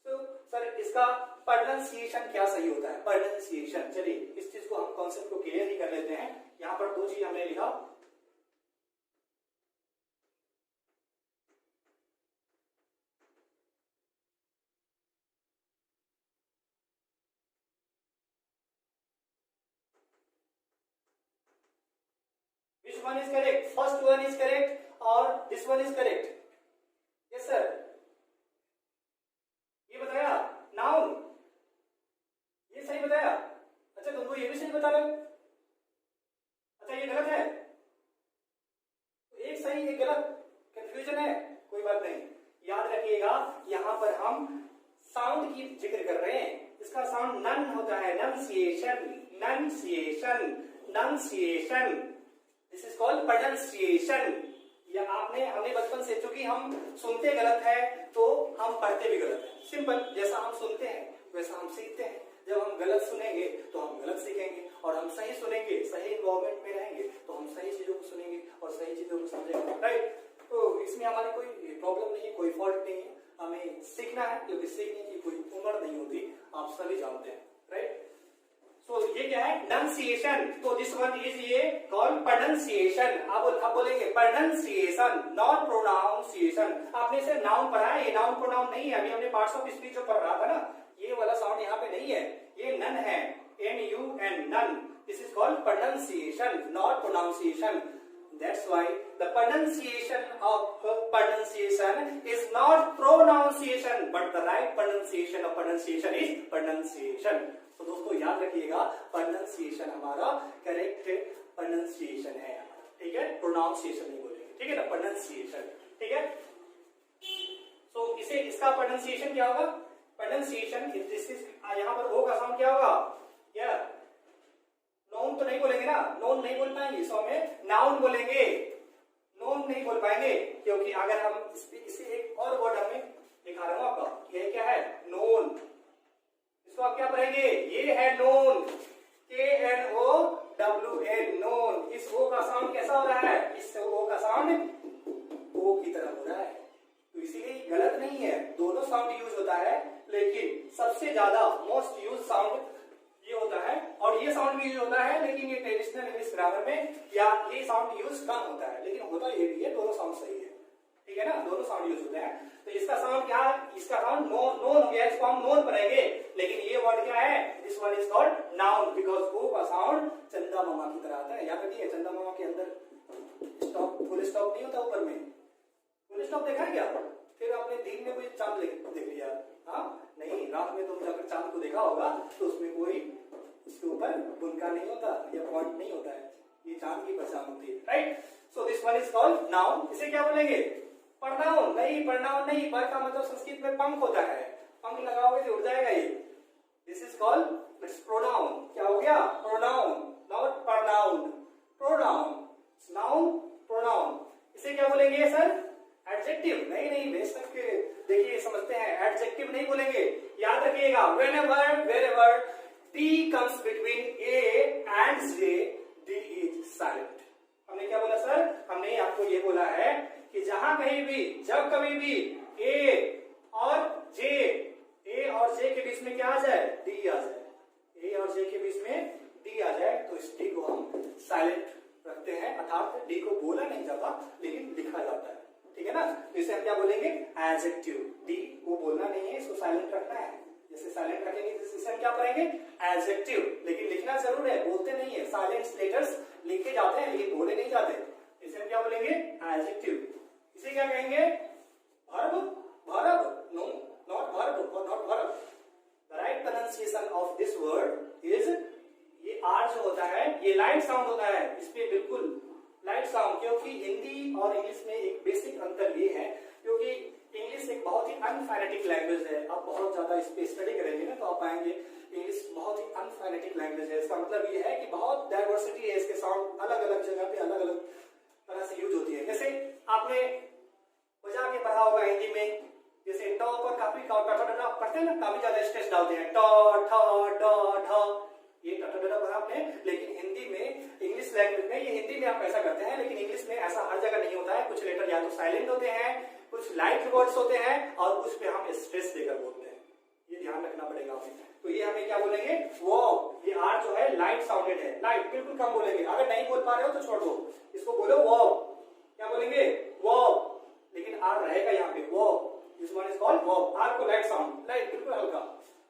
तो सर इसका प्रोनाउंसिएशन क्या सही होता है? प्रोनाउंसिएशन, चलिए इस चीज को हम कॉन्सेप्ट को क्लियर ही कर लेते हैं। यहाँ पर दो चीज हमने लिखा, which one is correct? First one is correct or this one is correct? Yes sir, ये बताया नाउन, ये सही बताया। अच्छा तुमको ये भी सही बता रहे? अच्छा ये गलत है, तो एक सही एक गलत, कंफ्यूजन है, कोई बात नहीं। याद रखिएगा यहाँ पर हम साउंड की जिक्र कर रहे हैं, इसका साउंड नन होता है, नंसिएशन, नंसिएशन, नंसिएशन, दिस इज कॉल्ड प्रोनाउंसिएशन। या हमने बचपन से, चूंकि हम सुनते गलत है तो हम पढ़ते भी गलत है, सिंपल। जैसा हम सुनते हैं वैसा हम सीखते हैं। जब हम गलत सुनेंगे तो हम गलत सीखेंगे, और हम सही सुनेंगे, सही एनवायरमेंट में रहेंगे तो हम सही चीजों को सुनेंगे और सही चीजों को समझेंगे, राइट। तो इसमें हमारी कोई प्रॉब्लम नहीं है, कोई फॉल्ट नहीं है, हमें सीखना है, क्योंकि सीखने की कोई उम्र नहीं होती, आप सभी जानते हैं, राइट। तो ये क्या है? नंसिएशन। तो दिस वन इज ये कॉल्ड प्रोनाउंसिएशन। आप बोलेंगे प्रोनाउंसिएशन, नॉट प्रोनाउंसिएशन। आपने इसे नाउन पढ़ा है, ये नाउन प्रोनाउन नहीं है। अभी हमने पार्ट्स ऑफ स्पीच जो पढ़ रहा था ना, ये वाला साउंड यहाँ पे नहीं है, ये नन है, NUN, nun. This is called pronunciation, not pronunciation. That's why the pronunciation of pronunciation is not pronunciation, but the right pronunciation of pronunciation is pronunciation. तो दोस्तों याद रखिएगा, pronunciation हमारा करेक्ट pronunciation है, ठीक है, pronunciation नहीं बोलेंगे, ठीक है ना, pronunciation, ठीक है। तो इसका pronunciation क्या होगा? pronunciation यहाँ पर ओ का साउंड क्या होगा? क्या नोन तो नहीं बोलेंगे ना, नोन नहीं बोल पाएंगे, सो में नाउन बोलेंगे, नोन नहीं बोल पाएंगे, क्योंकि अगर हम इसे एक और वर्ड हमें दिखा रहा हूं आपका, ये क्या है? नोन। इसको आप क्या पढ़ेंगे, ये है नोन, KNOWN, नोन। इस ओ का साउंड कैसा हो रहा है, इस ओ का साउंड ओ की तरह हो रहा है, तो इसीलिए गलत नहीं है, दोनों साउंड यूज होता है, लेकिन सबसे ज्यादा मोस्ट यूज साउंड ये होता है, और ये साउंड भी यूज होता है, लेकिन ये ट्रेडिशनल इंग्लिश ग्रामर में या ये साउंड यूज कम होता है, लेकिन होता ये भी है, दोनों साउंड सही है, ठीक है ना, दोनों साउंड यूज होते हैं। तो इसका साउंड क्या, इसका साउंड नोन हो गया, इसको हम नोन पढ़ेंगे, लेकिन ये वर्ड क्या है, this word is called noun, because O का साउंड चंदा मामा की तरह आता है। याद रखिए, चंदा मामा के अंदर स्टॉप, फुल स्टॉप नहीं होता ऊपर में, फुल स्टॉप देखा है क्या, फिर आपने दिन में कोई चांद देख लिया, हाँ नहीं, रात में तुम जाकर चांद को देखा होगा, तो उसमें कोई उसके ऊपर बुनका नहीं होता या पॉइंट नहीं होता है, ये चांद की पहचान होती है, right. So this one is called noun. इसे क्या बोलेंगे, प्रोनाउन नहीं, प्रोनाउन नहीं, पर का मतलब संस्कृत में पंख होता है, पंख लगाओगे तो उड़ जाएगा ये, this is called its pronoun. क्या हो गया, pronoun, not pronoun, pronoun, noun pronoun. इसे क्या बोलेंगे सर, एडजेक्टिव नहीं, बेशक देखिए समझते हैं, एडजेक्टिव नहीं बोलेंगे, याद रखिएगा, whenever wherever D comes between A and J, D is silent। हमने क्या बोला सर, हमने आपको ये बोला है कि जहां कहीं भी, जब कभी भी A और J के बीच में क्या आ जाए, D आ जाए, A और J के बीच में D आ जाए, तो इस D को हम साइलेंट रखते हैं, अर्थात D को बोला नहीं जाता लेकिन लिखा जाता है, ठीक है ना। तो इसे हम क्या बोलेंगे, एडजेक्टिव, D को बोलना नहीं है, इसको साइलेंट रखना है, जैसे साइलेंट रखेंगे इसे हम क्या करेंगे, एडजेक्टिव, लेकिन लिखना जरूर है, बोलते नहीं है, साइलेंट लेटर्स लिखे जाते हैं लेकिन बोले नहीं जाते, इसे हम क्या बोलेंगे, एडजेक्टिव। इसे क्या कहेंगे, verb, verb, no not verb और not verb. The right pronunciation of this word is, ये आर जो होता है ये लाइट साउंड होता है, इस पे बिल्कुल लाइट साउंड, क्योंकि हिंदी और इंग्लिश में एक बेसिक अंतर ये है, क्योंकि इंग्लिश एक बहुत ही अनफाइनेटिक लैंग्वेज है, आप बहुत ज्यादा इस पे स्टडी करेंगे ना तो आप पाएंगे इंग्लिश बहुत ही अनफाइनेटिक लैंग्वेज है। इसका मतलब ये है कि बहुत डाइवर्सिटी है, इसके साउंड अलग अलग जगह पे अलग अलग तरह से यूज होती है। जैसे आपने बजा के पढ़ा होगा हिंदी में, जैसे ट पर काफी पढ़ते हैं ना, काफी ज्यादा स्ट्रेस डालते हैं, ट ठ ड ढ, ये टटडा पढ़ा आपने, लेकिन हिंदी में, इंग्लिश लैंग्वेज में, ये हिंदी में आप ऐसा करते हैं, लेकिन इंग्लिश में ऐसा हर जगह नहीं होता है, कुछ लेटर या तो साइलेंट होते हैं, कुछ लाइट वर्ड्स होते हैं, और कुछ पे हम स्ट्रेस देकर बोलते हैं, ये ध्यान रखना पड़ेगा आपको। तो ये हमें क्या बोलेंगे, वो ये आर जो है लाइट साउंडेड है, लाइट बिल्कुल कम बोलेंगे, अगर नहीं बोल पा रहे हो तो छोड़ दो, इसको बोलो वो, क्या बोलेंगे, वो, लेकिन आर रहेगा यहाँ पे, वो, दिस वन इज कॉल्ड वो, आर को लाइट साउंड, लाइट बिल्कुल हल्का,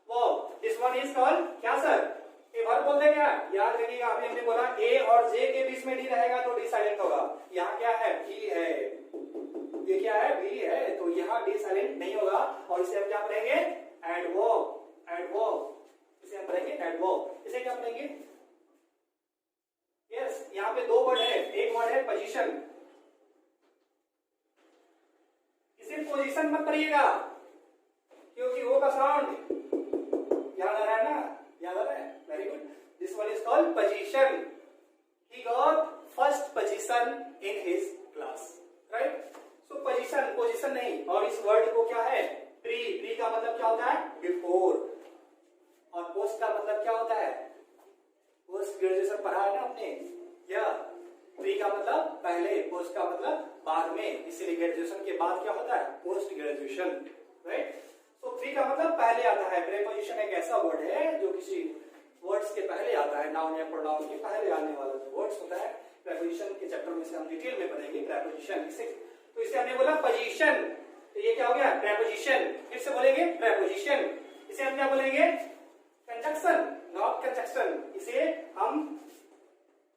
वो, दिस वन इज कॉल्ड क्या सर, ए वर्ब बोलते हैं क्या, याद रखिएगा, हमने बोला ए और जे के बीच में डी रहेगा तो डी साइलेंट होगा, यहाँ क्या है, भी है, ये क्या है, भी है, तो यहाँ डी साइलेंट नहीं होगा, और इसे हम क्या पढ़ेंगे, एडवर्ब, एडवर्ब, इसे हम पढ़ेंगे एडवर्ब। इसे क्या पढ़ेंगे, यस, यहाँ पे दो वर्ड है, एक वर्ड है पोजीशन, इसे पोजीशन मत करिएगा, क्योंकि वो का साउंड याद आ रहा है ना, याद आ रहा है, very good, this one is called position, he got first position in his class, right? So position, position नहीं, और इस वर्ड को क्या है, प्री, प्री का मतलब क्या होता है, बिफोर, और पोस्ट का मतलब क्या होता है, पोस्ट ग्रेजुएशन पढ़ा है ना आपने, या प्री का मतलब पहले, पोस्ट का मतलब बाद में, इसलिए ग्रेजुएशन के बाद क्या होता है, पोस्ट ग्रेजुएशन, राइट। तो प्री का मतलब पहले आता है, प्रीपोजिशन एक ऐसा वर्ड है जो किसी वर्ड्स के पहले आता है, नाउन या प्रोनाउन के पहले आने वाला जो वर्ड्स होता है, प्रीपोजिशन के चैप्टर में से हम डिटेल में पढ़ेंगे प्रीपोजिशन। इसे तो इसे हमने बोला पोजीशन, तो ये क्या हो गया, प्रीपोजिशन, फिर से बोलेंगे प्रीपोजिशन। इसे हम क्या बोलेंगे, कंजक्शन, नॉट कंजक्शन। इसे हम,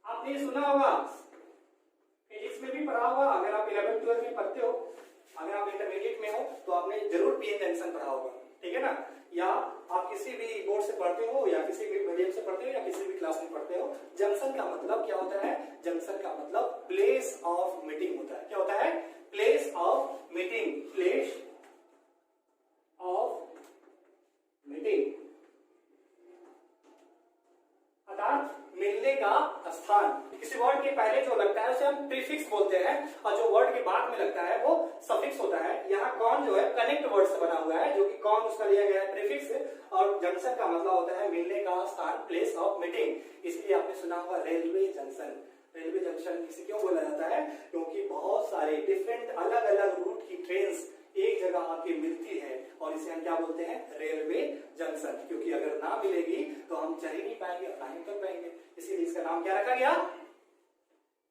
आपने सुना होगा, फिजिक्स में भी पढ़ा होगा, अगर आप 11th 12th में पढ़ते हो, अगर आप इंटरमीडिएट में हो तो आपने जरूर पीएन जंक्शन पढ़ा होगा, ठीक है ना, या आप किसी भी बोर्ड से पढ़ते हो या किसी भी मीडियम से पढ़ते हो या किसी भी क्लास में पढ़ते हो, जंक्शन का मतलब क्या होता है, जंक्शन का मतलब प्लेस ऑफ मीटिंग होता है। क्या होता है, place of meeting, place of meeting, अर्थात मिलने का स्थान। किसी वर्ड के पहले जो लगता है उसे हम प्रीफिक्स बोलते हैं और जो वर्ड के बाद में लगता है वो सफिक्स होता है। यहाँ कॉन जो है कनेक्ट वर्ड से बना हुआ है, जो कि कॉन उसका लिया गया है प्रीफिक्स, और जंक्शन का मतलब होता है मिलने का स्थान, प्लेस ऑफ मीटिंग। इसलिए आपने सुना होगा रेलवे जंक्शन। रेलवे जंक्शन इसे क्यों बोला जाता है? क्योंकि बहुत सारे डिफरेंट अलग अलग रूट की ट्रेन एक जगह आके मिलती है और इसे हम क्या बोलते हैं? Railway junction. क्योंकि अगर ना मिलेगी तो हम चल ही नहीं पाएंगे, अपना ही कर पाएंगे। इसीलिए इसका नाम क्या रखा गया?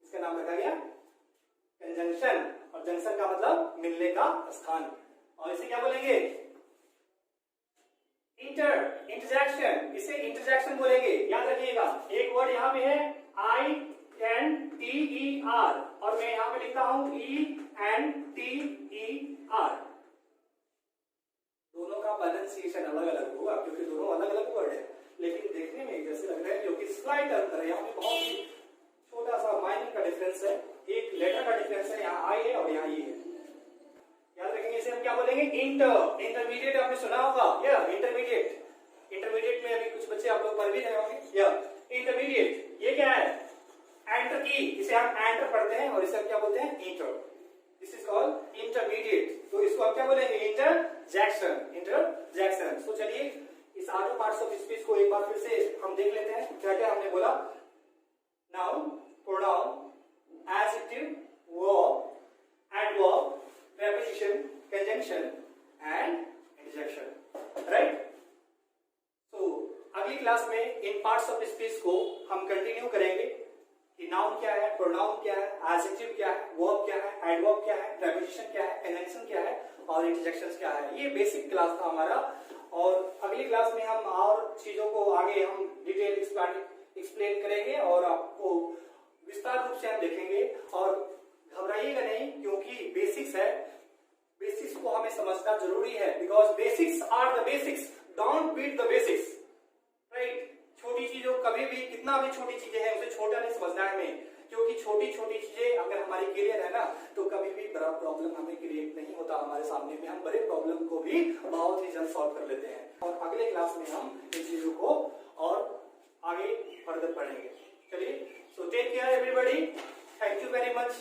इसका नाम रखा गया कंजंक्शन, और जंक्शन का मतलब मिलने का स्थान। और इसे क्या बोलेंगे? इंटरजेक्शन। इसे इंटरजेक्शन बोलेंगे। याद रखिएगा, एक वर्ड यहाँ पे है INTER और मैं यहाँ पे लिखता हूं ENTER। दोनों का प्रोनाउंसिएशन अलग अलग होगा क्योंकि दोनों अलग अलग वर्ड है, लेकिन देखने में एक जैसे लग रहे हैं, क्योंकि स्लाइट अंतर है। यहाँ पे बहुत ही छोटा सा माइनर का डिफरेंस है, एक लेटर का डिफरेंस है। यहाँ आई है और यहाँ ई है। याद रखेंगे, इसे हम क्या बोलेंगे? इंटरमीडिएट। आपने सुना होगा यह इंटरमीडिएट। इंटरमीडिएट में अभी कुछ बच्चे आप लोग पढ़ भी रहे होंगे। यह इंटरमीडिएट, ये क्या है? एंटर की, इसे हम एंटर पढ़ते हैं और इसे हम क्या बोलते हैं? Inter. This is called intermediate. तो इसको आप क्या बोलेंगे? इंटरजेक्शन। इंटरजेक्शन। तो चलिए इस आधे पार्ट्स ऑफ स्पीच को एक बार फिर से हम देख लेते हैं। क्या क्या हमने बोला? Noun, pronoun, adjective, verb, adverb, preposition, conjunction and interjection, right? So अगली क्लास में इन पार्ट्स ऑफ स्पीच को हम कंटिन्यू करेंगे कि नाउन क्या है, प्रोनाउन क्या है, एडजेक्टिव क्या है, वर्ब क्या है, एडवर्ब क्या है, preposition क्या है, कंजंक्शन क्या है और इंटरजेक्शंस क्या है। ये बेसिक क्लास था हमारा, और अगली क्लास में हम और चीजों को आगे हम डिटेल एक्सप्लेन करेंगे और आपको विस्तार रूप से हम देखेंगे। और घबराइएगा नहीं, क्योंकि बेसिक्स है, बेसिक्स को हमें समझना जरूरी है। Because basics are the basics, don't beat the basics, right? छोटी चीजों, कभी भी कितना भी छोटी चीजें हैं उसे छोटा नहीं समझना है हमें, क्योंकि छोटी छोटी चीजें अगर हमारी क्लियर है ना तो कभी भी बड़ा प्रॉब्लम हमें क्रिएट नहीं होता हमारे सामने में। हम बड़े प्रॉब्लम को भी बहुत ही जल्द सॉल्व कर लेते हैं। और अगले क्लास में हम इन चीजों को और आगे फर्दर पढ़ेंगे। चलिए, सो टेक केयर एवरीबॉडी।